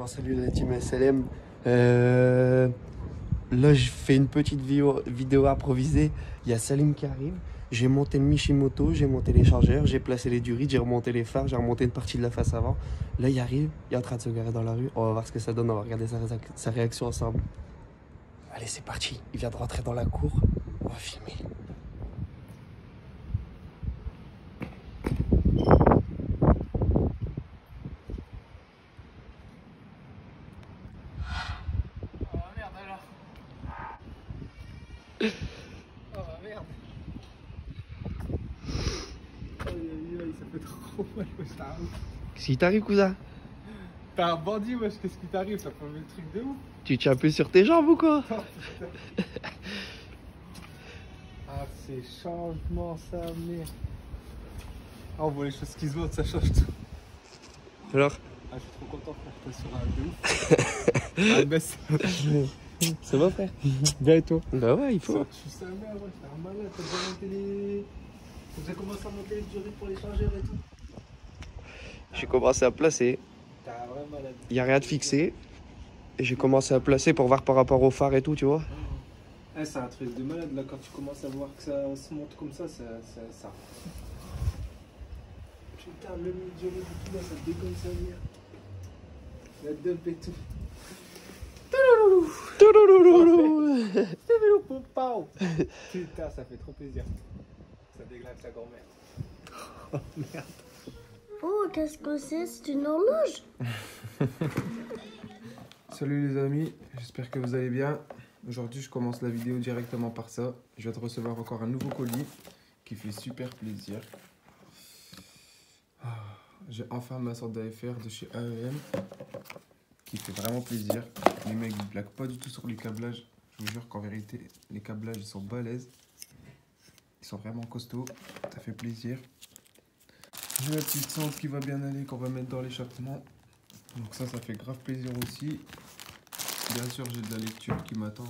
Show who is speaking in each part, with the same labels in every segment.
Speaker 1: Alors salut la team SLM. Là je fais une petite vidéo improvisée. Il y a Salim qui arrive. J'ai monté le Mishimoto, j'ai monté les chargeurs, j'ai placé les durites, j'ai remonté les phares, j'ai remonté une partie de la face avant. Là il arrive, il est en train de se garer dans la rue. On va voir ce que ça donne, on va regarder sa réaction ensemble. Allez c'est parti, il vient de rentrer dans la cour. On va filmer.
Speaker 2: Oh merde. Aïe, ça fait trop mal, wesh, t'as un ouf.
Speaker 1: Qu'est-ce qui t'arrive cousin?
Speaker 2: T'es un bandit, wesh, qu'est-ce qui t'arrive? Ça fait le truc de ouf.
Speaker 1: Tu tiens plus sur tes jambes ou quoi?
Speaker 2: Ah, c'est changement, ça, merde. Ah, on voit les choses qui se voient, ça change tout.
Speaker 1: Alors?
Speaker 2: Ah, je suis trop content, frère, t'es sur un de ouf. Ah, baisse.
Speaker 1: Ça va frère?
Speaker 2: Bien et toi?
Speaker 1: Bah ouais il faut.
Speaker 2: Je suis sa mère, wesh, t'es un malade, t'as déjà monté les... T'as déjà commencé à monter les durites pour les chargeurs et tout?
Speaker 1: J'ai commencé à placer.
Speaker 2: T'es un vrai malade.
Speaker 1: Il n'y a rien de fixé. Et j'ai commencé à placer pour voir par rapport au phare et tout, tu vois.
Speaker 2: Eh, c'est un truc de malade là, quand tu commences à voir que ça se monte comme ça. Putain, même le durée du tout là, ça déconne sa mère. La dump et tout. Putain, ça fait trop plaisir. Ça déglingue sa grand-mère. Oh merde.
Speaker 3: Oh, qu'est-ce que c'est? C'est une horloge?
Speaker 4: Salut les amis, j'espère que vous allez bien. Aujourd'hui je commence la vidéo directement par ça. Je viens de recevoir encore un nouveau colis qui fait super plaisir. J'ai enfin ma sorte d'AFR de chez AEM qui fait vraiment plaisir. Les mecs ils blaguent pas du tout sur les câblages. Je vous jure qu'en vérité les câblages ils sont balèzes. Ils sont vraiment costauds, ça fait plaisir. J'ai la petite sonde qui va bien aller, qu'on va mettre dans l'échappement. Donc ça fait grave plaisir aussi. Bien sûr, j'ai de la lecture qui m'attend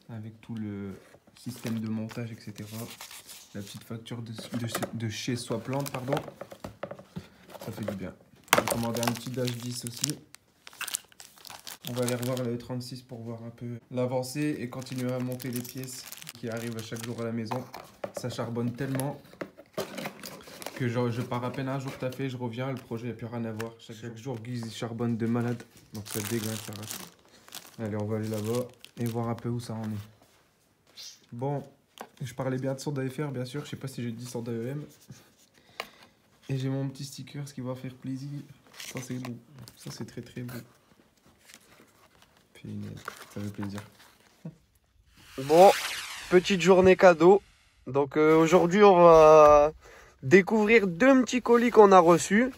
Speaker 4: avec tout le système de montage, etc. La petite facture de chez Swapland, pardon. Ça fait du bien. J'ai commandé un petit Dash 10 aussi. On va aller revoir le 36 pour voir un peu l'avancée et continuer à monter les pièces qui arrivent à chaque jour à la maison. Ça charbonne tellement que je pars à peine un jour taffé, je reviens, le projet n'a plus rien à voir. Chaque jour, Guise il charbonne de malade, donc ça déglingue, ça reste. Allez, on va aller là-bas et voir un peu où ça en est. Bon, je parlais bien de sonde AFR, bien sûr, je sais pas si j'ai dit sonde AEM. Et j'ai mon petit sticker, ce qui va faire plaisir. Ça c'est beau, ça c'est très très beau. Puis ça fait plaisir.
Speaker 1: Bon, petite journée cadeau. Donc aujourd'hui on va découvrir deux petits colis qu'on a reçus.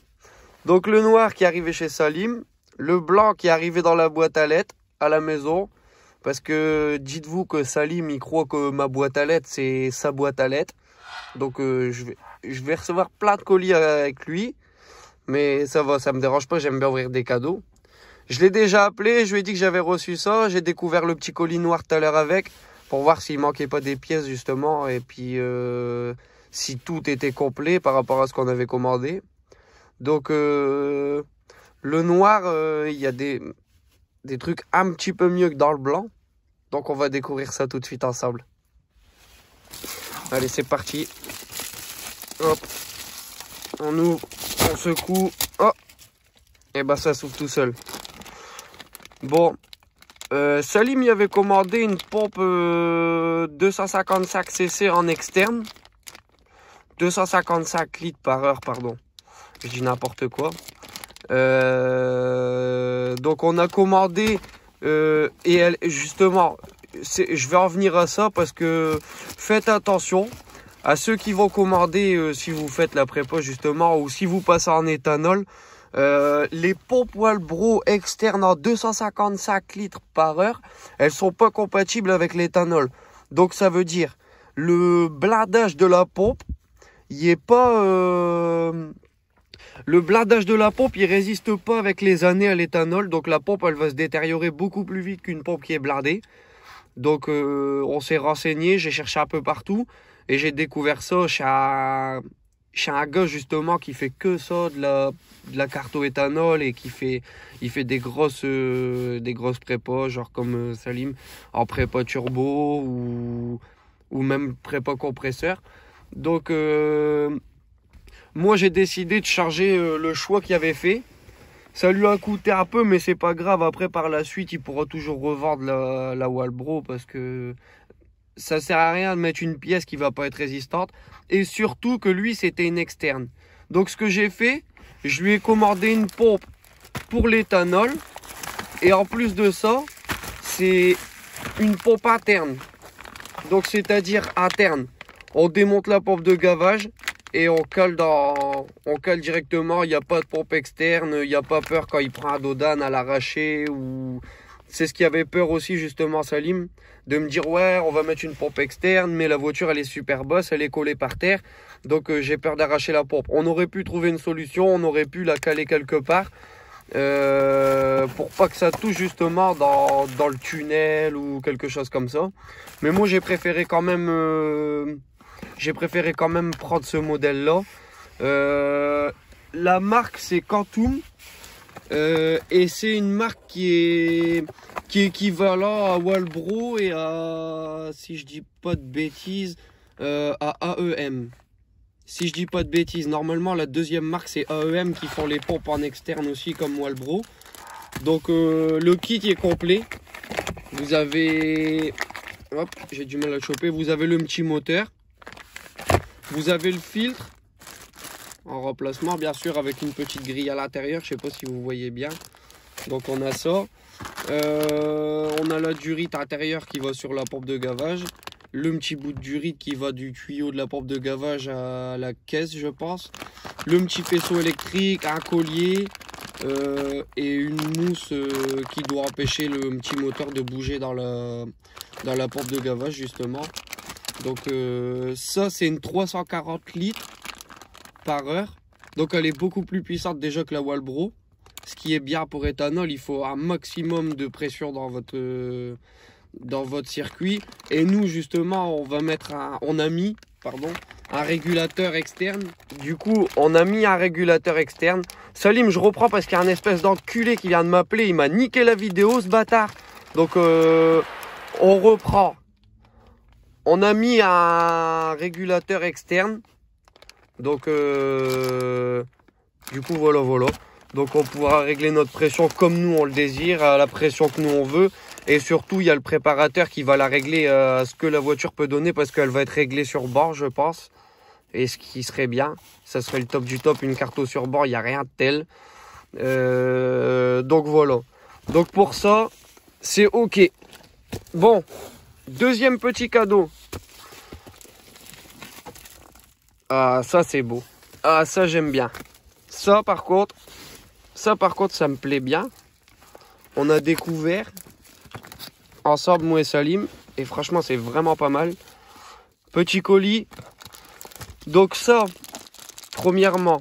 Speaker 1: Donc le noir qui est arrivé chez Salim, le blanc qui est arrivé dans la boîte à lettres à la maison. Parce que dites-vous que Salim il croit que ma boîte à lettres c'est sa boîte à lettres. Donc je vais recevoir plein de colis avec lui. Mais ça va, ça me dérange pas, j'aime bien ouvrir des cadeaux. Je l'ai déjà appelé, je lui ai dit que j'avais reçu ça. J'ai découvert le petit colis noir tout à l'heure avec. Pour voir s'il manquait pas des pièces justement. Et puis si tout était complet par rapport à ce qu'on avait commandé. Donc le noir, il y a des trucs un petit peu mieux que dans le blanc. Donc on va découvrir ça tout de suite ensemble. Allez c'est parti. Hop. On ouvre, on secoue. Oh. Et ben ça s'ouvre tout seul. Bon. Salim y avait commandé une pompe 255 cc en externe. 255 litres par heure, pardon. Je dis n'importe quoi. Donc on a commandé et elle, justement, je vais en venir à ça parce que faites attention à ceux qui vont commander si vous faites la prépa justement ou si vous passez en éthanol. Les pompes Walbro externes en 255 litres par heure, elles sont pas compatibles avec l'éthanol. Donc ça veut dire le blindage de la pompe, il est pas le blindage de la pompe, il résiste pas avec les années à l'éthanol. Donc la pompe, elle va se détériorer beaucoup plus vite qu'une pompe qui est blindée. Donc on s'est renseigné, j'ai cherché un peu partout et j'ai découvert ça chez un gars justement qui fait que ça, de la carto éthanol et il fait des grosses prépas, genre comme Salim, en prépa turbo ou même prépa compresseur. Donc moi j'ai décidé de charger le choix qu'il avait fait. Ça lui a coûté un peu, mais c'est pas grave. Après, par la suite, il pourra toujours revendre la Walbro parce que ça sert à rien de mettre une pièce qui va pas être résistante. Et surtout que lui, c'était une externe. Donc, ce que j'ai fait, je lui ai commandé une pompe pour l'éthanol. Et en plus de ça, c'est une pompe interne. Donc, c'est-à-dire interne. On démonte la pompe de gavage. Et on cale directement, il n'y a pas de pompe externe, il n'y a pas peur quand il prend un dodane à l'arracher. C'est ce qui avait peur aussi justement Salim, de me dire ouais on va mettre une pompe externe mais la voiture elle est super basse, elle est collée par terre. Donc j'ai peur d'arracher la pompe. On aurait pu trouver une solution, on aurait pu la caler quelque part. Pour pas que ça touche justement dans le tunnel ou quelque chose comme ça. Mais moi j'ai préféré quand même... prendre ce modèle-là. La marque, c'est Quantum. Et c'est une marque qui est équivalent à Walbro et à, si je dis pas de bêtises, à AEM. Si je dis pas de bêtises, normalement la deuxième marque c'est AEM qui font les pompes en externe aussi comme Walbro. Donc le kit est complet. Vous avez... Hop, j'ai du mal à le choper. Vous avez le petit moteur. Vous avez le filtre en remplacement, bien sûr, avec une petite grille à l'intérieur. Je ne sais pas si vous voyez bien. Donc, on a ça. On a la durite intérieure qui va sur la pompe de gavage. Le petit bout de durite qui va du tuyau de la pompe de gavage à la caisse, je pense. Le petit faisceau électrique, un collier et une mousse qui doit empêcher le petit moteur de bouger dans la pompe de gavage, justement. Donc ça c'est une 340 litres par heure. Donc elle est beaucoup plus puissante déjà que la Walbro. Ce qui est bien pour éthanol, il faut un maximum de pression dans votre circuit. Et nous justement on a mis un régulateur externe. Du coup on a mis un régulateur externe. Salim, je reprends parce qu'il y a un espèce d'enculé qui vient de m'appeler. Il m'a niqué la vidéo ce bâtard. Donc on reprend. On a mis un régulateur externe. Donc, du coup, voilà. Donc, on pourra régler notre pression comme nous on le désire, à la pression que nous on veut. Et surtout, il y a le préparateur qui va la régler à ce que la voiture peut donner parce qu'elle va être réglée sur bord, je pense. Et ce qui serait bien, ça serait le top du top, une carto sur bord, il n'y a rien de tel. Donc, voilà. Donc, pour ça, c'est OK. Bon. Deuxième petit cadeau. Ah, ça c'est beau. Ah, ça j'aime bien. Ça par contre, ça me plaît bien. On a découvert ensemble, moi et Salim. Et franchement, c'est vraiment pas mal. Petit colis. Donc ça, premièrement,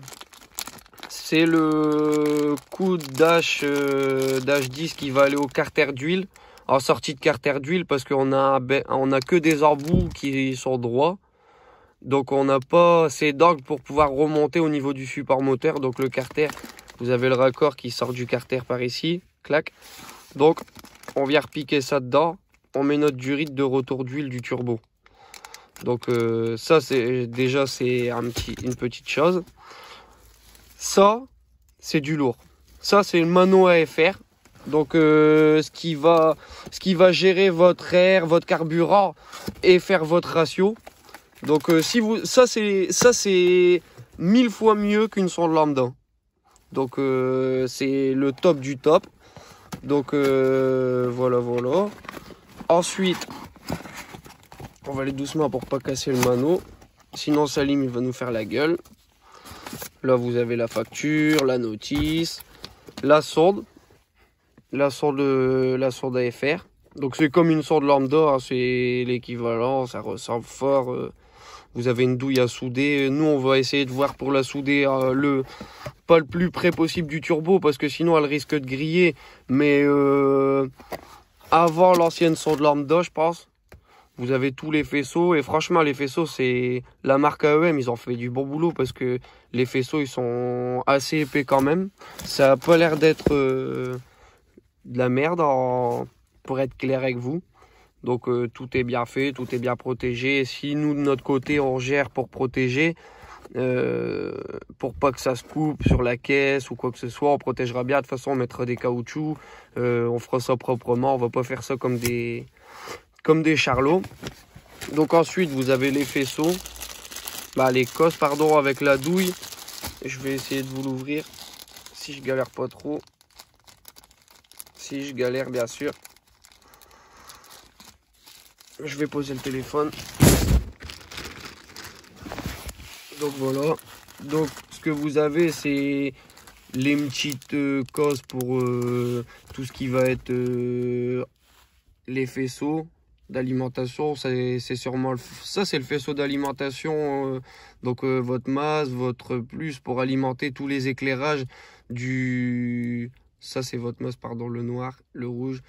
Speaker 1: c'est le coup d'H10 qui va aller au carter d'huile. En sortie de carter d'huile parce qu'on a que des embouts qui sont droits. Donc on n'a pas assez d'angles pour pouvoir remonter au niveau du support moteur. Donc le carter, vous avez le raccord qui sort du carter par ici. Clac. Donc on vient repiquer ça dedans. On met notre durite de retour d'huile du turbo. Donc ça c'est une petite chose. Ça c'est du lourd. Ça c'est le mano AFR. Donc ce qui va gérer votre air, votre carburant et faire votre ratio. Donc ça c'est 1000 fois mieux qu'une sonde lambda. Donc c'est le top du top. Donc voilà. Ensuite, on va aller doucement pour pas casser le mano. Sinon Salim il va nous faire la gueule. Là vous avez la facture, la notice, la sonde. La sonde AFR. Donc c'est comme une sonde lambda, hein, c'est l'équivalent, ça ressemble fort. Vous avez une douille à souder. Nous on va essayer de voir pour la souder pas le plus près possible du turbo parce que sinon elle risque de griller. Mais avant l'ancienne sonde lambda je pense. Vous avez tous les faisceaux et franchement les faisceaux c'est la marque AEM, ils ont fait du bon boulot parce que les faisceaux ils sont assez épais quand même. Ça a pas l'air d'être de la merde pour être clair avec vous. Donc tout est bien fait, tout est bien protégé. Si nous de notre côté on gère pour protéger, pour pas que ça se coupe sur la caisse ou quoi que ce soit, on protégera bien. De toute façon on mettra des caoutchoucs, on fera ça proprement, on va pas faire ça comme des charlots. Donc ensuite vous avez les faisceaux, les cosses pardon, avec la douille. Je vais essayer de vous l'ouvrir si je galère pas trop. Si je galère bien sûr. Je vais poser le téléphone. Donc voilà. Donc ce que vous avez c'est les petites cosses pour tout ce qui va être les faisceaux d'alimentation. C'est sûrement ça c'est le faisceau d'alimentation. Donc votre masse, votre plus pour alimenter tous les éclairages du... Ça c'est votre masse pardon, le noir, le rouge.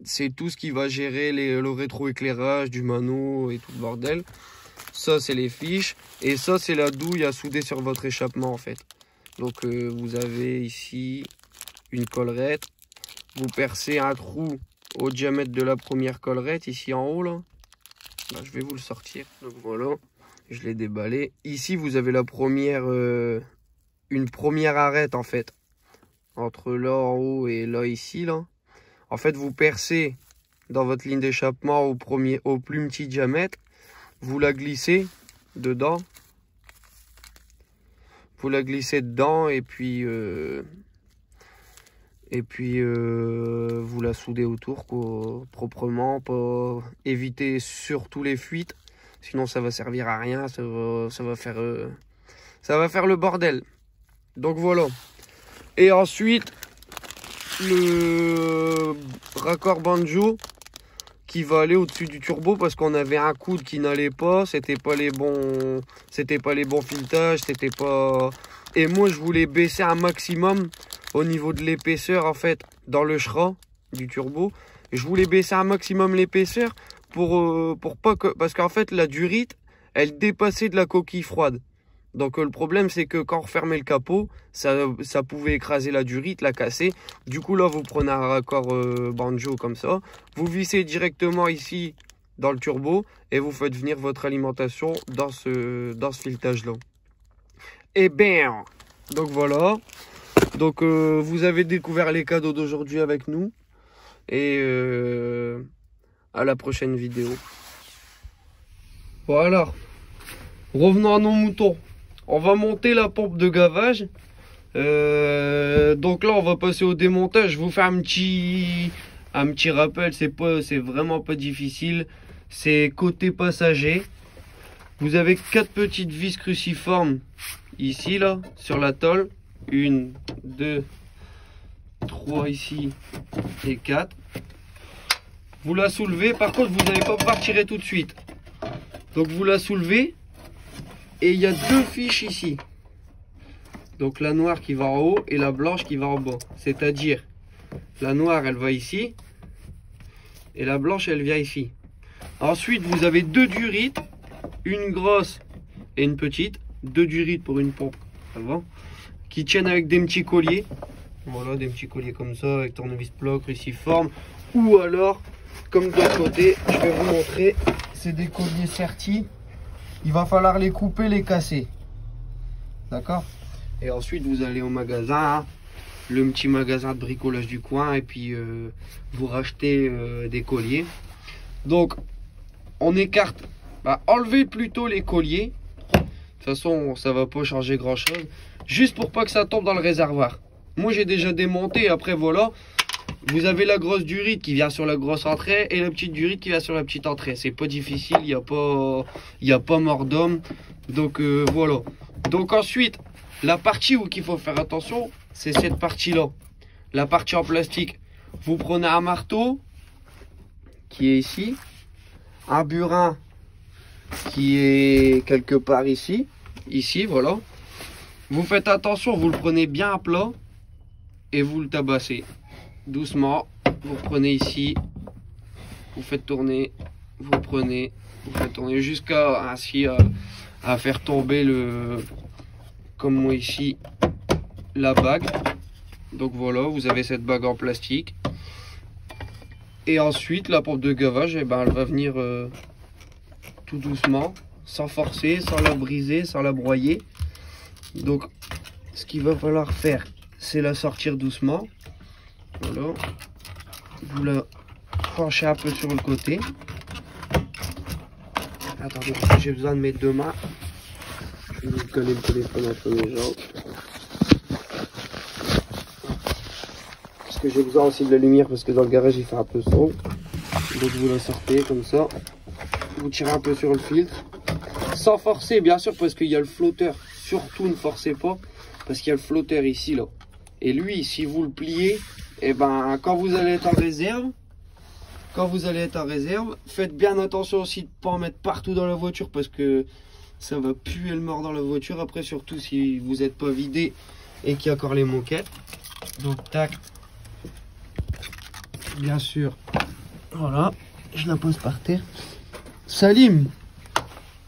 Speaker 1: C'est tout ce qui va gérer le rétroéclairage du mano et tout le bordel. Ça, c'est les fiches. Et ça, c'est la douille à souder sur votre échappement, en fait. Donc, vous avez ici une collerette. Vous percez un trou au diamètre de la première collerette, ici en haut, là. Là je vais vous le sortir. Donc, voilà. Je l'ai déballé. Ici, vous avez la première... une première arête, en fait. Entre là, en haut, et là, ici, là. En fait, vous percez dans votre ligne d'échappement au plus petit diamètre. Vous la glissez dedans. Vous la glissez dedans et puis vous la soudez autour quoi, proprement pour éviter surtout les fuites. Sinon, ça va servir à rien. Ça va faire le bordel. Donc voilà. Et ensuite, le raccord banjo qui va aller au-dessus du turbo parce qu'on avait un coude qui n'allait pas, c'était pas les bons filettages, c'était pas... Et moi je voulais baisser un maximum au niveau de l'épaisseur en fait dans le shra du turbo. Je voulais baisser un maximum l'épaisseur pour pas que... Parce qu'en fait la durite elle dépassait de la coquille froide. Donc le problème c'est que quand on refermait le capot, ça pouvait écraser la durite, la casser. Du coup là vous prenez un raccord banjo comme ça, vous vissez directement ici dans le turbo et vous faites venir votre alimentation dans ce filetage là. Et bien, donc voilà. Donc vous avez découvert les cadeaux d'aujourd'hui avec nous. Et à la prochaine vidéo. Voilà. Revenons à nos moutons. On va monter la pompe de gavage. Donc là, on va passer au démontage. Je vous fais un petit rappel. C'est vraiment pas difficile. C'est côté passager. Vous avez 4 petites vis cruciformes ici, là, sur la tôle. 1, 2, 3 ici et 4. Vous la soulevez. Par contre, vous n'allez pas pouvoir tirer tout de suite. Donc vous la soulevez. Et il y a 2 fiches ici. Donc la noire qui va en haut et la blanche qui va en bas. C'est-à-dire, la noire elle va ici. Et la blanche elle vient ici. Ensuite vous avez 2 durites. Une grosse et une petite. 2 durites pour une pompe. Ça va ? Qui tiennent avec des petits colliers. Voilà, des petits colliers comme ça. Avec tournevis plat, cruciforme. Ou alors, comme de l'autre côté, je vais vous montrer. C'est des colliers sertis. Il va falloir les couper, les casser. D'accord? Et ensuite, vous allez au magasin, hein, le petit magasin de bricolage du coin, et puis vous rachetez des colliers. Donc, on écarte, enlevez plutôt les colliers. De toute façon, ça va pas changer grand-chose. Juste pour pas que ça tombe dans le réservoir. Moi, j'ai déjà démonté. Après, voilà. Vous avez la grosse durite qui vient sur la grosse entrée et la petite durite qui vient sur la petite entrée. C'est pas difficile, il n'y a pas mort d'homme. Donc voilà. Donc ensuite, la partie où il faut faire attention, c'est cette partie-là. La partie en plastique. Vous prenez un marteau qui est ici. Un burin qui est quelque part ici. Ici, voilà. Vous faites attention, vous le prenez bien à plat et vous le tabassez. Doucement, vous prenez ici, vous faites tourner vous prenez, vous faites tourner jusqu'à ainsi à faire tomber comme moi ici, la bague. Donc voilà, vous avez cette bague en plastique. Et ensuite, la pompe de gavage, eh ben, elle va venir tout doucement, sans forcer, sans la briser, sans la broyer. Donc, ce qu'il va falloir faire, c'est la sortir doucement. Voilà. Vous la penchez un peu sur le côté. Attendez, j'ai besoin de mes deux mains. Je vais vous coller le téléphone entre mes jambes. Parce que j'ai besoin aussi de la lumière parce que dans le garage il fait un peu sombre. Donc vous la sortez comme ça. Vous tirez un peu sur le filtre. Sans forcer bien sûr parce qu'il y a le flotteur. Surtout ne forcez pas parce qu'il y a le flotteur ici là. Et lui si vous le pliez, et ben quand vous allez être en réserve, faites bien attention aussi de ne pas en mettre partout dans la voiture parce que ça va puer le mort dans la voiture. Après, surtout si vous n'êtes pas vidé et qu'il y a encore les moquettes. Donc, tac. Bien sûr. Voilà. Je la pose par terre. Salim.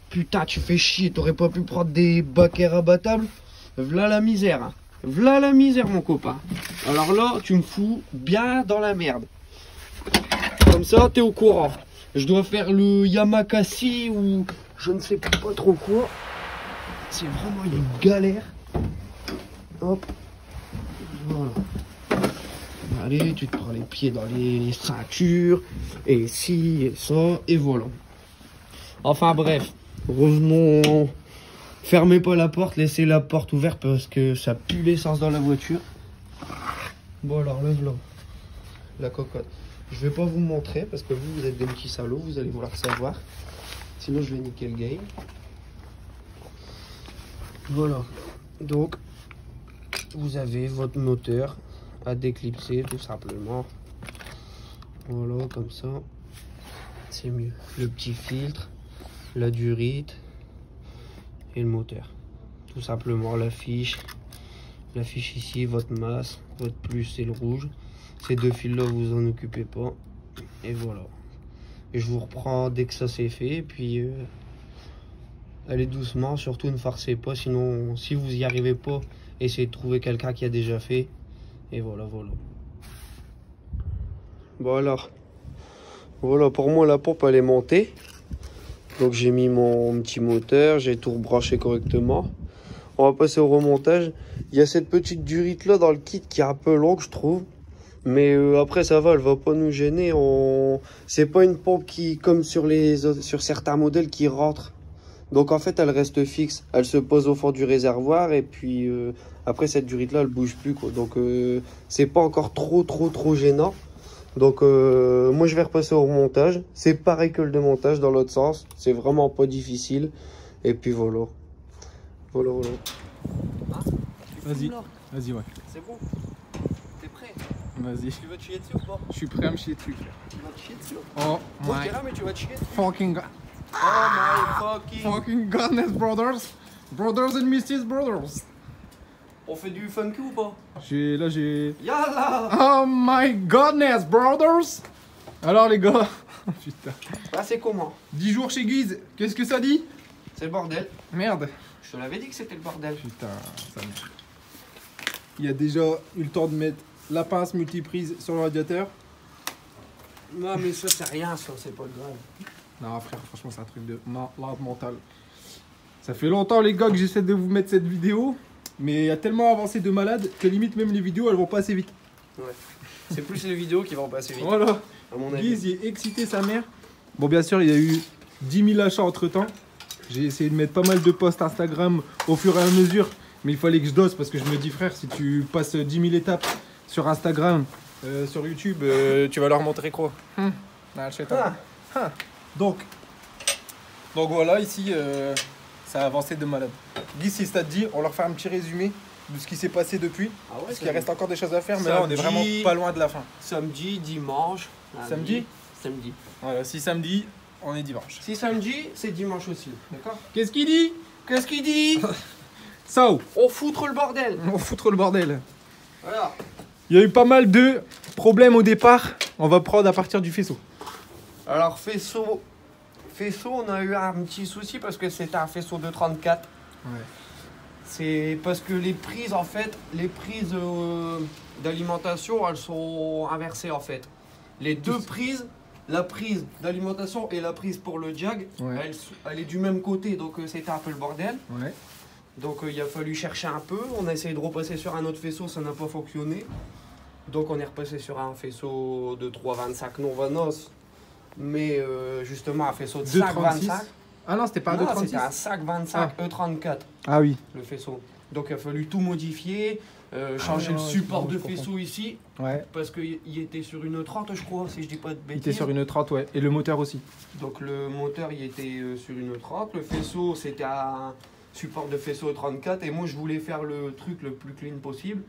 Speaker 1: Putain, tu fais chier. T'aurais pas pu prendre des baquets rabattables. V'là la misère. Hein. V'là la misère, mon copain. Alors là, tu me fous bien dans la merde. Comme ça, t'es au courant. Je dois faire le Yamakasi ou je ne sais pas trop quoi. C'est vraiment une galère. Hop. Voilà. Allez, tu te prends les pieds dans les ceintures. Et ci et ça. Et voilà. Enfin bref. Revenons. Fermez pas la porte. Laissez la porte ouverte parce que ça pue l'essence dans la voiture. Bon alors, le voilà. La cocotte. Je vais pas vous montrer parce que vous êtes des petits salauds, vous allez vouloir savoir. Sinon je vais niquer le game. Voilà. Donc vous avez votre moteur à déclipser tout simplement. Voilà, comme ça. C'est mieux. Le petit filtre, la durite et le moteur. Tout simplement l'affiche. L'affiche ici, votre masse, votre plus et le rouge. Ces deux fils là vous en occupez pas. Et voilà. Et je vous reprends dès que ça c'est fait. Et puis allez doucement, surtout ne forcez pas. Sinon si vous y arrivez pas, essayez de trouver quelqu'un qui a déjà fait. Et voilà. Bon alors. Voilà, pour moi la pompe elle est montée. Donc j'ai mis mon petit moteur, j'ai tout rebranché correctement. On va passer au remontage. Il y a cette petite durite là dans le kit qui est un peu longue je trouve. Mais après ça va, elle va pas nous gêner. C'est pas une pompe qui, comme sur certains modèles, qui rentre. Donc en fait elle reste fixe. Elle se pose au fond du réservoir et puis après cette durite là elle bouge plus quoi. Donc c'est pas encore trop gênant. Donc moi je vais repasser au remontage. C'est pareil que le démontage dans l'autre sens. C'est vraiment pas difficile. Et puis voilà. Voilà.
Speaker 2: Vas-y, ouais.
Speaker 1: C'est bon. T'es prêt?
Speaker 2: Vas-y.
Speaker 1: Tu veux te chier dessus ou pas?
Speaker 2: Je suis prêt à me chier dessus.
Speaker 1: Tu vas te chier dessus?
Speaker 2: Oh my
Speaker 1: mais tu vas te chier dessus.
Speaker 2: fucking
Speaker 1: Oh my
Speaker 2: fucking goodness, brothers and Mrs. Brothers.
Speaker 1: On fait du funky ou pas?
Speaker 2: J'ai...
Speaker 1: Yalla!
Speaker 2: Oh my goodness, brothers. Alors les gars, putain.
Speaker 1: Ah c'est comment?
Speaker 2: 10 jours chez Guise, qu'est-ce que ça dit?
Speaker 1: C'est le bordel.
Speaker 2: Merde.
Speaker 1: Je te l'avais dit que c'était le bordel.
Speaker 2: Putain, ça me... Il y a déjà eu le temps de mettre la pince multiprise sur le radiateur.
Speaker 1: Non mais ça c'est rien, ça c'est pas grave.
Speaker 2: Non frère, franchement c'est un truc de malade mental. Ça fait longtemps les gars que j'essaie de vous mettre cette vidéo. Mais il y a tellement avancé de malade que limite même les vidéos elles vont pas assez vite.
Speaker 1: Ouais. C'est plus les vidéos qui vont passer vite.
Speaker 2: Voilà.
Speaker 1: À mon avis.
Speaker 2: Guise il est excité sa mère. Bon bien sûr il y a eu 10 000 achats entre temps. J'ai essayé de mettre pas mal de posts Instagram au fur et à mesure. Mais il fallait que je dose parce que je me dis frère, si tu passes 10 000 étapes sur Instagram, sur YouTube, tu vas leur montrer quoi. Donc voilà, ici ça a avancé de malade. Guy, si ça te dit, on leur fait un petit résumé de ce qui s'est passé depuis.
Speaker 1: Ah ouais,
Speaker 2: parce qu'il reste encore des choses à faire, mais là on est vraiment pas loin de la fin.
Speaker 1: Samedi, dimanche.
Speaker 2: Samedi?
Speaker 1: Samedi.
Speaker 2: Voilà, si samedi, on est dimanche.
Speaker 1: Si samedi, c'est dimanche aussi. D'accord?
Speaker 2: Qu'est-ce qu'il dit?
Speaker 1: Qu'est-ce qu'il dit?
Speaker 2: So,
Speaker 1: On foutre le bordel.
Speaker 2: on foutre le bordel.
Speaker 1: Voilà.
Speaker 2: Il y a eu pas mal de problèmes au départ. On va prendre à partir du faisceau.
Speaker 1: Alors faisceau faisceau, on a eu un petit souci parce que c'était un faisceau de 34.
Speaker 2: Ouais.
Speaker 1: C'est parce que les prises, en fait, d'alimentation, elles sont inversées, en fait. Les deux prises, la prise d'alimentation et la prise pour le jag,
Speaker 2: Ouais.
Speaker 1: elle est du même côté, donc c'était un peu le bordel.
Speaker 2: Ouais.
Speaker 1: Donc il a fallu chercher un peu, on a essayé de repasser sur un autre faisceau, ça n'a pas fonctionné. Donc on est repassé sur un faisceau de 3,25 non-vanos, mais justement un faisceau de
Speaker 2: 2,36.
Speaker 1: 5,25.
Speaker 2: Ah non, c'était pas un
Speaker 1: Non,
Speaker 2: 2,36.
Speaker 1: c'était un sac 25 E34,
Speaker 2: Ah oui.
Speaker 1: le faisceau. Donc il a fallu tout modifier, changer le
Speaker 2: ouais,
Speaker 1: support
Speaker 2: je
Speaker 1: de
Speaker 2: comprends.
Speaker 1: faisceau ici,
Speaker 2: Ouais.
Speaker 1: parce qu'il était sur une 30 je crois, si je dis pas de
Speaker 2: Il
Speaker 1: bêtises.
Speaker 2: était sur une 30, ouais. Et le moteur aussi.
Speaker 1: Donc le moteur il était sur une 30, le faisceau c'était un support de faisceau 34 et moi je voulais faire le truc le plus clean possible.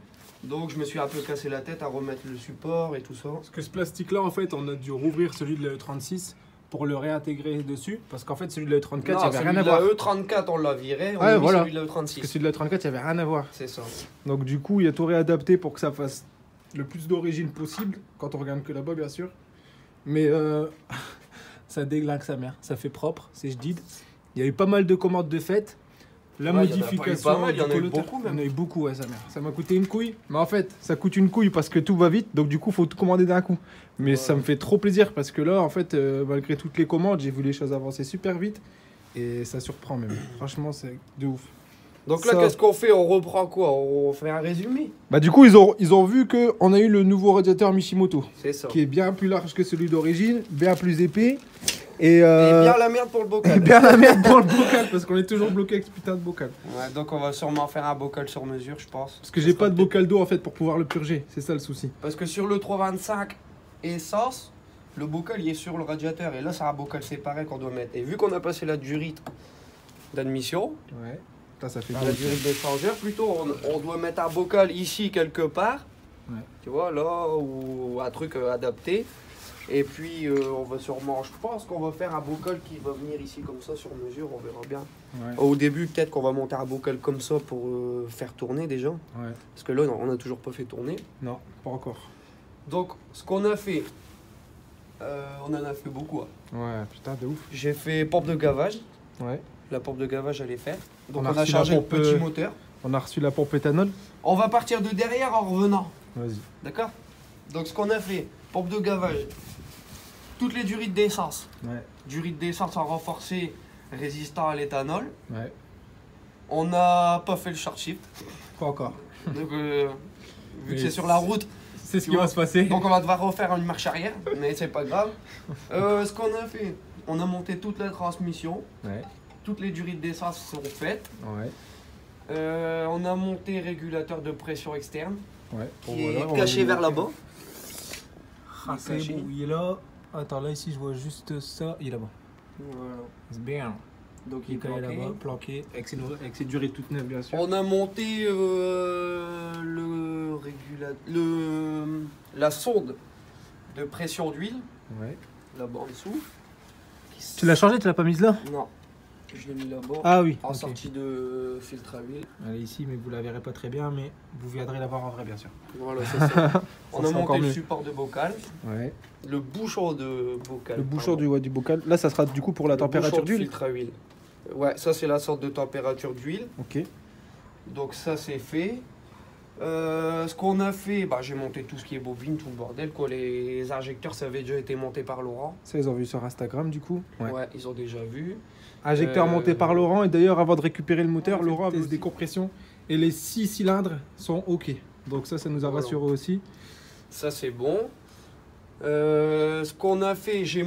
Speaker 1: Donc je me suis un peu cassé la tête à remettre le support et tout ça.
Speaker 2: Parce que ce plastique-là, en fait, on a dû rouvrir celui de la E36 pour le réintégrer dessus. Parce qu'en fait, celui de la E34, il n'y avait rien à voir.
Speaker 1: La E34 on l'a viré, on
Speaker 2: Ouais,
Speaker 1: a mis
Speaker 2: voilà.
Speaker 1: celui de la
Speaker 2: Parce que
Speaker 1: E36.
Speaker 2: celui de la E34, il n'y avait rien à voir.
Speaker 1: C'est ça.
Speaker 2: Donc du coup, il a tout réadapté pour que ça fasse le plus d'origine possible. Quand on regarde que là-bas, bien sûr. Mais ça déglingue sa mère. Ça fait propre, c'est jadid. Il y a eu pas mal de commandes de fête. La
Speaker 1: Ouais, il y en a
Speaker 2: modification,
Speaker 1: pas eu pas mal, il y en a eu
Speaker 2: du coloteur,
Speaker 1: beaucoup, même.
Speaker 2: Il y en a eu beaucoup, ouais, sa mère. Ça m'a coûté une couille. Mais en fait, ça coûte une couille parce que tout va vite. Donc du coup, faut tout commander d'un coup. Mais
Speaker 1: Ouais.
Speaker 2: ça me fait trop plaisir parce que là, en fait, malgré toutes les commandes, j'ai vu les choses avancer super vite. Et ça surprend même. Franchement, c'est de ouf.
Speaker 1: Donc là
Speaker 2: Ça-
Speaker 1: qu'est-ce qu'on fait? On reprend quoi? On fait un résumé?
Speaker 2: Bah du coup, ils ont vu qu'on a eu le nouveau radiateur Mishimoto.
Speaker 1: C'est ça.
Speaker 2: Qui est bien plus large que celui d'origine, bien plus épais. Et,
Speaker 1: Et bien la merde pour le bocal.
Speaker 2: bien la merde pour le bocal, parce qu'on est toujours bloqué avec ce putain de bocal.
Speaker 1: Ouais, donc on va sûrement faire un bocal sur mesure, je pense.
Speaker 2: Parce que j'ai pas de bocal d'eau en fait pour pouvoir le purger, c'est ça le souci.
Speaker 1: Parce que sur le 325 essence, le bocal il est sur le radiateur et là c'est un bocal séparé qu'on doit mettre. Et vu qu'on a passé la durite d'admission,
Speaker 2: Ouais. Ça fait
Speaker 1: la durite d'échangeur plutôt, on doit mettre un bocal ici quelque part.
Speaker 2: Ouais.
Speaker 1: Tu vois, là, ou un truc adapté. Et puis on va sûrement, je pense qu'on va faire un bocal qui va venir ici comme ça sur mesure, on verra bien.
Speaker 2: Ouais.
Speaker 1: Au début peut-être qu'on va monter un bocal comme ça pour faire tourner déjà.
Speaker 2: Ouais.
Speaker 1: Parce que là non, on n'a toujours pas fait tourner.
Speaker 2: Non, pas encore.
Speaker 1: Donc ce qu'on a fait, on en a fait beaucoup. Hein.
Speaker 2: Ouais, putain de ouf.
Speaker 1: J'ai fait pompe de gavage.
Speaker 2: Ouais.
Speaker 1: La pompe de gavage elle est faite. Donc
Speaker 2: On
Speaker 1: on
Speaker 2: a
Speaker 1: a
Speaker 2: reçu la
Speaker 1: chargé le
Speaker 2: pompe,
Speaker 1: petit moteur.
Speaker 2: On a reçu la pompe éthanol.
Speaker 1: On va partir de derrière en revenant.
Speaker 2: Vas-y.
Speaker 1: D'accord? Donc ce qu'on a fait, pompe de gavage, toutes les durites d'essence.
Speaker 2: Ouais.
Speaker 1: Durite d'essence en renforcé résistant à l'éthanol.
Speaker 2: Ouais.
Speaker 1: On n'a pas fait le short shift.
Speaker 2: Pas encore.
Speaker 1: Donc vu que
Speaker 2: Mais
Speaker 1: c'est sur la route,
Speaker 2: C'est ce
Speaker 1: Tu
Speaker 2: qui
Speaker 1: vois.
Speaker 2: va se passer.
Speaker 1: donc on va devoir refaire une marche arrière, mais c'est pas grave. Ce qu'on a fait, on a monté toute la transmission,
Speaker 2: Ouais.
Speaker 1: toutes les durites d'essence sont faites.
Speaker 2: Ouais.
Speaker 1: On a monté régulateur de pression externe,
Speaker 2: Ouais.
Speaker 1: qui
Speaker 2: Bon, voilà,
Speaker 1: est
Speaker 2: on
Speaker 1: caché
Speaker 2: va-
Speaker 1: vers là-bas.
Speaker 2: Ah,
Speaker 1: Il est
Speaker 2: c'est
Speaker 1: caché.
Speaker 2: bon, il est là. Attends, là ici je vois juste ça. Il est là-bas.
Speaker 1: Voilà.
Speaker 2: C'est bien.
Speaker 1: Donc
Speaker 2: Il
Speaker 1: il
Speaker 2: est calé
Speaker 1: planqué.
Speaker 2: là-bas, planqué, avec ses durées toutes neuves bien sûr.
Speaker 1: On a monté la sonde de pression d'huile,
Speaker 2: Ouais.
Speaker 1: là-bas en dessous.
Speaker 2: Tu l'as changé, tu l'as pas mise là?
Speaker 1: Non, je l'ai mis là-bas,
Speaker 2: Ah oui.
Speaker 1: en
Speaker 2: ok.
Speaker 1: sortie de filtre à huile.
Speaker 2: Elle est ici, mais vous la verrez pas très bien, mais vous viendrez la voir en vrai bien sûr.
Speaker 1: Voilà, c'est ça. On a
Speaker 2: sera encore
Speaker 1: monté le
Speaker 2: mieux.
Speaker 1: support de bocal,
Speaker 2: Ouais.
Speaker 1: le bouchon de bocal.
Speaker 2: Le bouchon
Speaker 1: pardon.
Speaker 2: du bocal. Là, ça sera du coup pour la
Speaker 1: Le
Speaker 2: température
Speaker 1: bouchon de
Speaker 2: d'huile.
Speaker 1: filtre à huile. Ouais, ça c'est la sorte de température d'huile.
Speaker 2: Ok.
Speaker 1: Donc ça c'est fait. Ce qu'on a fait, bah, j'ai monté tout ce qui est bobine, tout le bordel. Quoi. Les injecteurs, ça avait déjà été monté par Laurent.
Speaker 2: Ça, ils ont vu sur Instagram du coup.
Speaker 1: Ouais, ils ont déjà vu.
Speaker 2: Injecteur monté par Laurent. Et d'ailleurs, avant de récupérer le moteur,
Speaker 1: Ouais,
Speaker 2: Laurent
Speaker 1: c'était
Speaker 2: avait des compressions. Et les 6 cylindres sont ok. Donc ça nous a
Speaker 1: Voilà.
Speaker 2: rassuré aussi.
Speaker 1: Ça c'est bon. Ce qu'on a fait, j'ai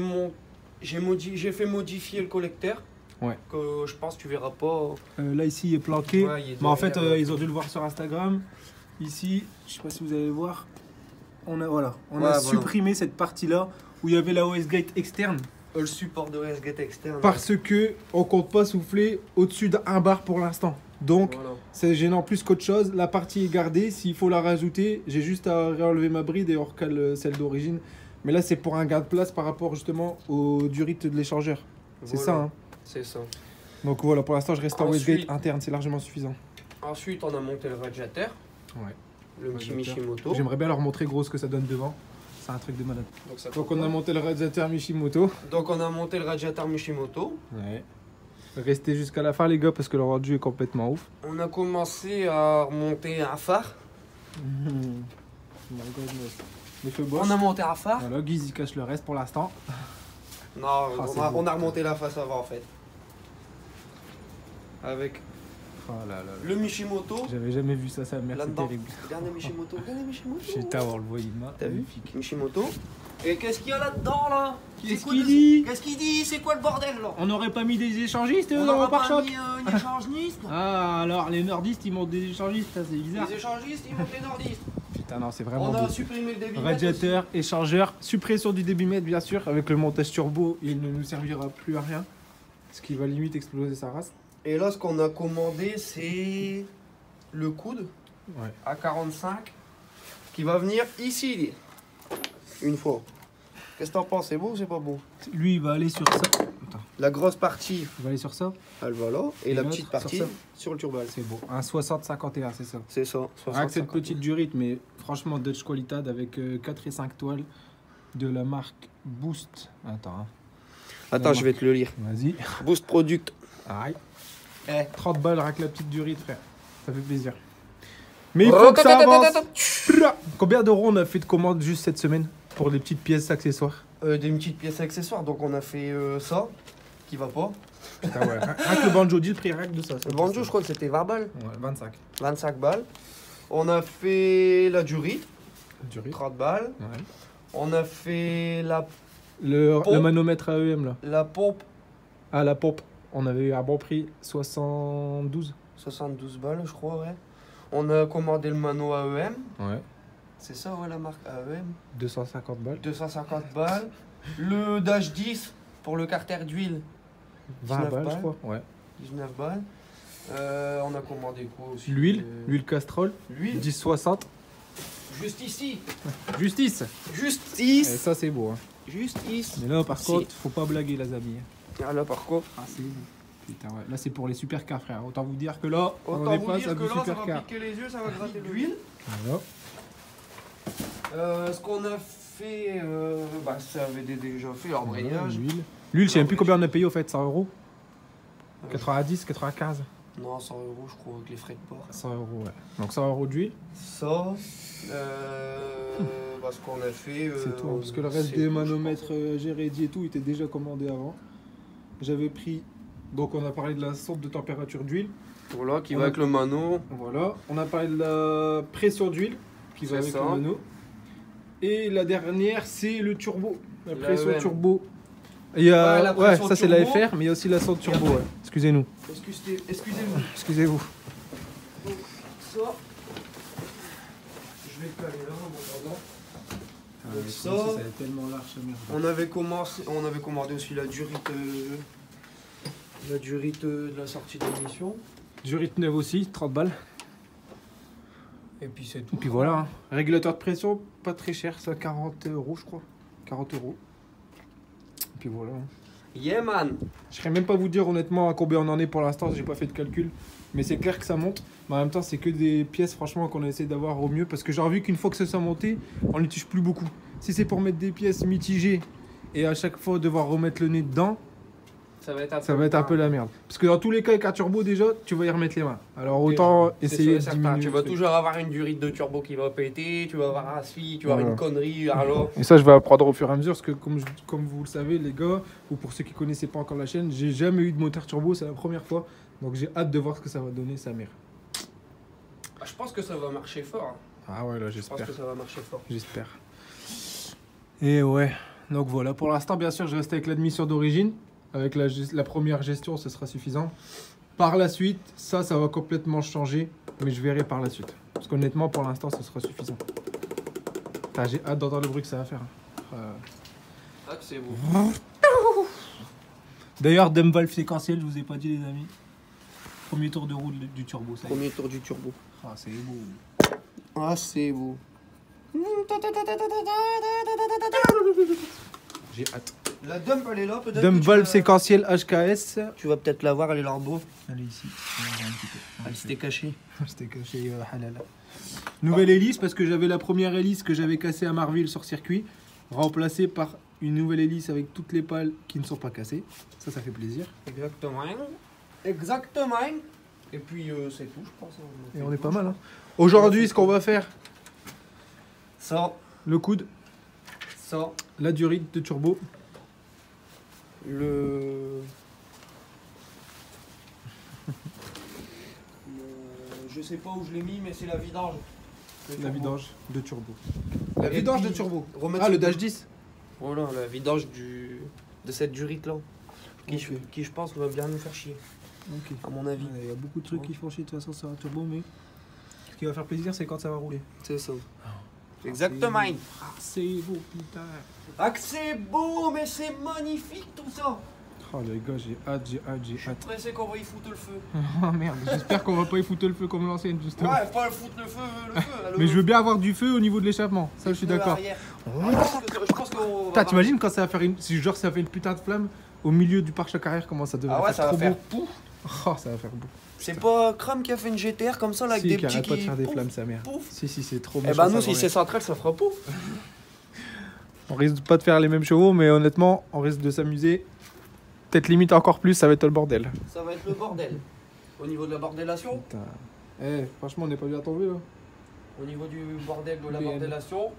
Speaker 1: fait modifier le collecteur.
Speaker 2: Ouais.
Speaker 1: Que je pense que tu verras pas.
Speaker 2: Là, ici, il est planqué.
Speaker 1: Ouais, il est
Speaker 2: Mais en fait,
Speaker 1: derrière.
Speaker 2: ils ont dû le voir sur Instagram. Ici, je sais pas si vous allez le voir. On a, voilà, on a
Speaker 1: Ouais, voilà.
Speaker 2: supprimé cette partie-là où il y avait la OS gate externe.
Speaker 1: Le support de RSGate externe.
Speaker 2: Parce que on compte pas souffler au-dessus d'1 bar pour l'instant. Donc,
Speaker 1: Voilà.
Speaker 2: c'est gênant plus qu'autre chose. La partie est gardée. S'il faut la rajouter, j'ai juste à réenlever ma bride et on recale celle d'origine. Mais là, c'est pour un gain de place par rapport justement au durite de l'échangeur. C'est
Speaker 1: Voilà.
Speaker 2: ça. Hein.
Speaker 1: C'est ça.
Speaker 2: Donc voilà, pour l'instant, je reste en
Speaker 1: Ensuite-
Speaker 2: Westgate interne. C'est largement suffisant.
Speaker 1: Ensuite, on a monté le radiateur.
Speaker 2: Ouais.
Speaker 1: Le petit
Speaker 2: Radiateur.
Speaker 1: Mishimoto.
Speaker 2: J'aimerais bien leur montrer gros ce que ça donne devant. c'est un truc de malade.
Speaker 1: Donc,
Speaker 2: Donc on a monté le radiateur Mishimoto.
Speaker 1: Donc on a monté le radiateur Mishimoto.
Speaker 2: Ouais. Restez jusqu'à la fin les gars parce que le rendu est complètement ouf.
Speaker 1: On a commencé à remonter un phare.
Speaker 2: My goodness. Les feux Bosch.
Speaker 1: On a monté un phare.
Speaker 2: Voilà, Guiz il cache le reste pour l'instant.
Speaker 1: Non,
Speaker 2: c'est
Speaker 1: on
Speaker 2: beau.
Speaker 1: a remonté la face avant en fait. Avec
Speaker 2: Oh là là.
Speaker 1: le Mishimoto.
Speaker 2: J'avais jamais vu ça, sa mère, c'est
Speaker 1: Là-dedans.
Speaker 2: terrible.
Speaker 1: Regardez Mishimoto. Regardez Mishimoto.
Speaker 2: Putain, on le voit, il m'a.
Speaker 1: T'as vu Mishimoto. Et qu'est-ce qu'il y a là-dedans là?
Speaker 2: Qu'est-ce
Speaker 1: C'est quoi
Speaker 2: qu'il
Speaker 1: le-
Speaker 2: dit?
Speaker 1: Qu'est-ce qu'il dit? C'est quoi le bordel là?
Speaker 2: On n'aurait pas mis des échangistes
Speaker 1: On
Speaker 2: dans
Speaker 1: n'aura
Speaker 2: le
Speaker 1: pas
Speaker 2: pare-choc?
Speaker 1: mis une échangiste?
Speaker 2: Ah, alors les nordistes ils montent des échangistes, ça c'est bizarre.
Speaker 1: Les échangistes, ils montent les nordistes.
Speaker 2: Putain, non, c'est vraiment
Speaker 1: On a
Speaker 2: beau.
Speaker 1: supprimé le débit.
Speaker 2: Radiateur, échangeur, suppression du débitmètre bien sûr, avec le montage turbo, il ne nous servira plus à rien. Ce qui va limite exploser sa race.
Speaker 1: Et là, ce qu'on a commandé, c'est le coude
Speaker 2: Ouais.
Speaker 1: à 45 qui va venir ici. Une fois. Qu'est-ce que t'en penses? C'est beau ou c'est pas beau?
Speaker 2: Lui il va aller sur ça. Attends,
Speaker 1: La grosse partie,
Speaker 2: il va aller sur ça.
Speaker 1: elle va là. Et
Speaker 2: Et
Speaker 1: la
Speaker 2: l'autre,
Speaker 1: petite partie
Speaker 2: sur ça.
Speaker 1: sur le turbal.
Speaker 2: C'est beau. Un 60-51, c'est ça.
Speaker 1: C'est ça.
Speaker 2: Avec cette
Speaker 1: 60-50.
Speaker 2: petite durite, mais franchement Dutch Qualitad avec 4 et 5 toiles de la marque Boost. Attends, hein.
Speaker 1: Attends, je vais te le lire.
Speaker 2: Vas-y.
Speaker 1: Boost Product.
Speaker 2: Aïe.
Speaker 1: Eh.
Speaker 2: 30 balles avec la petite durite, frère. Ça fait plaisir. Mais il faut que ça avance. Combien d'euros on a fait de commandes juste cette semaine pour les petites pièces accessoires?
Speaker 1: Des petites pièces accessoires. Donc on a fait ça, qui va pas.
Speaker 2: Putain, ouais. Avec le banjo, dis le prix rien que de ça.
Speaker 1: Le banjo, je crois que c'était 20 balles.
Speaker 2: Ouais, 25.
Speaker 1: 25 balles. On a fait la durite,
Speaker 2: Durite.
Speaker 1: 30 balles.
Speaker 2: Ouais.
Speaker 1: On a fait
Speaker 2: Le
Speaker 1: Pompe.
Speaker 2: manomètre AEM là.
Speaker 1: la pompe,
Speaker 2: Ah, la pompe. On avait eu un bon prix, 72.
Speaker 1: 72 balles, je crois, ouais. On a commandé le mano AEM.
Speaker 2: Ouais.
Speaker 1: C'est ça, ouais, la marque AEM.
Speaker 2: 250 balles.
Speaker 1: 250 balles. Le Dash 10 pour le carter d'huile,
Speaker 2: 20
Speaker 1: 19
Speaker 2: balles, je
Speaker 1: balles.
Speaker 2: crois. Ouais.
Speaker 1: 19 balles. On a commandé quoi aussi?
Speaker 2: L'huile, l'huile Castrol,
Speaker 1: L'huile.
Speaker 2: 10,60.
Speaker 1: Juste ici.
Speaker 2: Justice.
Speaker 1: Juste
Speaker 2: Et
Speaker 1: ici.
Speaker 2: ça, c'est beau. Hein.
Speaker 1: Juste ici.
Speaker 2: Mais là, par
Speaker 1: Si.
Speaker 2: contre, faut pas blaguer, les amis.
Speaker 1: Ah, là, par contre.
Speaker 2: Ah, c'est beau. Putain, ouais. Là, c'est pour les supercars, frère. Autant vous dire que là, on
Speaker 1: Autant
Speaker 2: est
Speaker 1: vous
Speaker 2: face
Speaker 1: dire
Speaker 2: à
Speaker 1: que
Speaker 2: du
Speaker 1: là, ça va
Speaker 2: supercar.
Speaker 1: piquer les yeux, ça va gratter l'huile.
Speaker 2: Voilà.
Speaker 1: Ce qu'on a fait, ça avait déjà fait leur braillage.
Speaker 2: L'huile. L'huile, je sais même plus combien on a payé au fait, 100 euros 90, 95
Speaker 1: Non, 100 euros, je crois, avec les frais de port.
Speaker 2: 100 euros, ouais. Donc 100 euros d'huile,
Speaker 1: Ça, ce qu'on a fait.
Speaker 2: c'est tout. Hein, parce que le reste
Speaker 1: c'est
Speaker 2: des
Speaker 1: tout, je
Speaker 2: manomètres
Speaker 1: pense.
Speaker 2: Gérédi et tout était déjà commandé avant. J'avais pris. Donc on a parlé de la sonde de température d'huile.
Speaker 1: Voilà, qui
Speaker 2: On
Speaker 1: va
Speaker 2: a-
Speaker 1: avec le mano.
Speaker 2: Voilà. On a parlé de la pression d'huile qui va
Speaker 1: C'est
Speaker 2: avec
Speaker 1: ça.
Speaker 2: le mano. Et la dernière, c'est le turbo. La
Speaker 1: La
Speaker 2: pression
Speaker 1: EM.
Speaker 2: turbo. Il y a...
Speaker 1: Ouais, la
Speaker 2: Ouais,
Speaker 1: pression
Speaker 2: ça c'est la
Speaker 1: turbo.
Speaker 2: FR, mais il y a aussi la sonde turbo. Ouais. Excusez-nous.
Speaker 1: Excusez-vous.
Speaker 2: Excusez-vous.
Speaker 1: Donc, ça. Je vais le caler là, en attendant. Donc ça,
Speaker 2: est tellement large, ça merde.
Speaker 1: on avait commandé aussi la durite. De la sortie de l'émission.
Speaker 2: Durite neuve aussi, 30 balles.
Speaker 1: Et puis c'est tout.
Speaker 2: Et puis voilà, hein. Régulateur de pression, pas très cher, ça 40 euros je crois. 40 euros. Et puis voilà. Hein.
Speaker 1: Yeah man.
Speaker 2: Je saurais même pas vous dire honnêtement à combien on en est pour l'instant, j'ai pas fait de calcul. Mais c'est clair que ça monte. Mais en même temps, c'est que des pièces franchement qu'on a essayé d'avoir au mieux. Parce que j'ai vu qu'une fois que ça soit monté, on ne touche plus beaucoup. Si c'est pour mettre des pièces mitigées et à chaque fois devoir remettre le nez dedans,
Speaker 1: Ça va être
Speaker 2: ça va être un peu la merde. Parce que dans tous les cas, avec un turbo déjà, tu vas y remettre les mains. Alors autant
Speaker 1: C'est
Speaker 2: essayer
Speaker 1: sûr et
Speaker 2: de
Speaker 1: certain.
Speaker 2: diminuer.
Speaker 1: Tu
Speaker 2: le
Speaker 1: vas
Speaker 2: truc.
Speaker 1: toujours avoir une durite de turbo qui va péter, tu vas avoir un scie, tu vas avoir
Speaker 2: Voilà.
Speaker 1: une connerie. Alors,
Speaker 2: Et ça, je vais apprendre au fur et à mesure, parce que comme vous le savez, les gars, ou pour ceux qui connaissaient pas encore la chaîne, j'ai jamais eu de moteur turbo, c'est la première fois. Donc j'ai hâte de voir ce que ça va donner, sa mère.
Speaker 1: je pense que ça va marcher fort.
Speaker 2: Ah ouais, là,
Speaker 1: Je pense que ça va marcher fort.
Speaker 2: J'espère. Et ouais, donc voilà, pour l'instant, bien sûr, je reste avec l'admission d'origine. Avec la première gestion, ce sera suffisant. Par la suite, ça va complètement changer, mais je verrai par la suite. Parce qu'honnêtement, pour l'instant, ce sera suffisant. Putain, j'ai hâte d'entendre le bruit que ça va faire.
Speaker 1: Ah, c'est beau.
Speaker 2: D'ailleurs, dump valve séquentiel, je vous ai pas dit, les amis. Premier tour de roue du turbo, ça y est.
Speaker 1: Premier tour du turbo.
Speaker 2: Ah, c'est beau.
Speaker 1: Ah, c'est beau.
Speaker 2: J'ai hâte.
Speaker 1: La dump, elle est là, peut-être.
Speaker 2: Dump
Speaker 1: que tu
Speaker 2: valve
Speaker 1: vas-
Speaker 2: séquentiel HKS.
Speaker 1: Tu vas peut-être la voir, elle est là en beau.
Speaker 2: Elle est ici.
Speaker 1: Elle s'était cachée.
Speaker 2: C'était caché halal. Nouvelle hélice parce que j'avais la première hélice que j'avais cassée à Marville sur circuit, remplacée par une nouvelle hélice avec toutes les pales qui ne sont pas cassées. Ça fait plaisir.
Speaker 1: Exactement. Exactement. Et puis c'est tout, je pense.
Speaker 2: Et on est pas mal. Hein. Aujourd'hui, ce qu'on va faire,
Speaker 1: Ça,
Speaker 2: le coude,
Speaker 1: ça,
Speaker 2: la durite de turbo.
Speaker 1: je sais pas où je l'ai mis, mais c'est la vidange.
Speaker 2: La vidange de turbo.
Speaker 1: Et
Speaker 2: La vidange
Speaker 1: puis,
Speaker 2: de turbo.
Speaker 1: remettre
Speaker 2: Ah, le
Speaker 1: sur-
Speaker 2: Dash 10.
Speaker 1: Voilà, la vidange de cette durite là.
Speaker 2: Ok.
Speaker 1: Qui je pense va bien nous faire chier,
Speaker 2: Ok.
Speaker 1: à mon avis.
Speaker 2: Il y a beaucoup de trucs qui font chier de toute façon sur un turbo, mais ce qui va faire plaisir, c'est quand ça va rouler.
Speaker 1: C'est ça. Exactement.
Speaker 2: Ah, c'est beau, putain.
Speaker 1: Ah que c'est beau, mais c'est magnifique tout ça.
Speaker 2: Oh les gars, j'ai hâte, j'ai hâte, j'ai
Speaker 1: Je suis
Speaker 2: hâte.
Speaker 1: pressé qu'on va y foutre le feu.
Speaker 2: Oh merde, j'espère qu'on va pas y foutre le feu comme l'ancienne, justement.
Speaker 1: Ouais, pas le foutre le feu,
Speaker 2: Mais je veux bien avoir du feu au niveau de l'échappement, ça je suis d'accord.
Speaker 1: Je pense qu'on
Speaker 2: Putain, t'imagines quand ça va faire une. Si genre ça fait une putain de flamme au milieu du pare-choc arrière, comment ça devrait
Speaker 1: Ah ouais,
Speaker 2: faire
Speaker 1: ça va
Speaker 2: trop
Speaker 1: faire
Speaker 2: beau.
Speaker 1: pouf.
Speaker 2: Oh, ça va faire beau.
Speaker 1: C'est pas Chrome qui a fait une GTR comme ça là avec
Speaker 2: Si,
Speaker 1: des
Speaker 2: qui
Speaker 1: petits
Speaker 2: arrête pas de faire des
Speaker 1: pouf,
Speaker 2: flammes, sa mère.
Speaker 1: pouf.
Speaker 2: Si, c'est trop
Speaker 1: Eh
Speaker 2: méchant,
Speaker 1: bah nous
Speaker 2: ça,
Speaker 1: si
Speaker 2: ouais.
Speaker 1: c'est central ça fera pouf.
Speaker 2: On risque pas de faire les mêmes chevaux, mais honnêtement, on risque de s'amuser. Peut-être limite encore plus, ça va être le bordel.
Speaker 1: Ça va être le bordel. Au niveau de la bordellation,
Speaker 2: Putain. Eh, franchement, on n'est pas bien tombé là.
Speaker 1: au niveau du bordel de la
Speaker 2: BM.
Speaker 1: bordellation.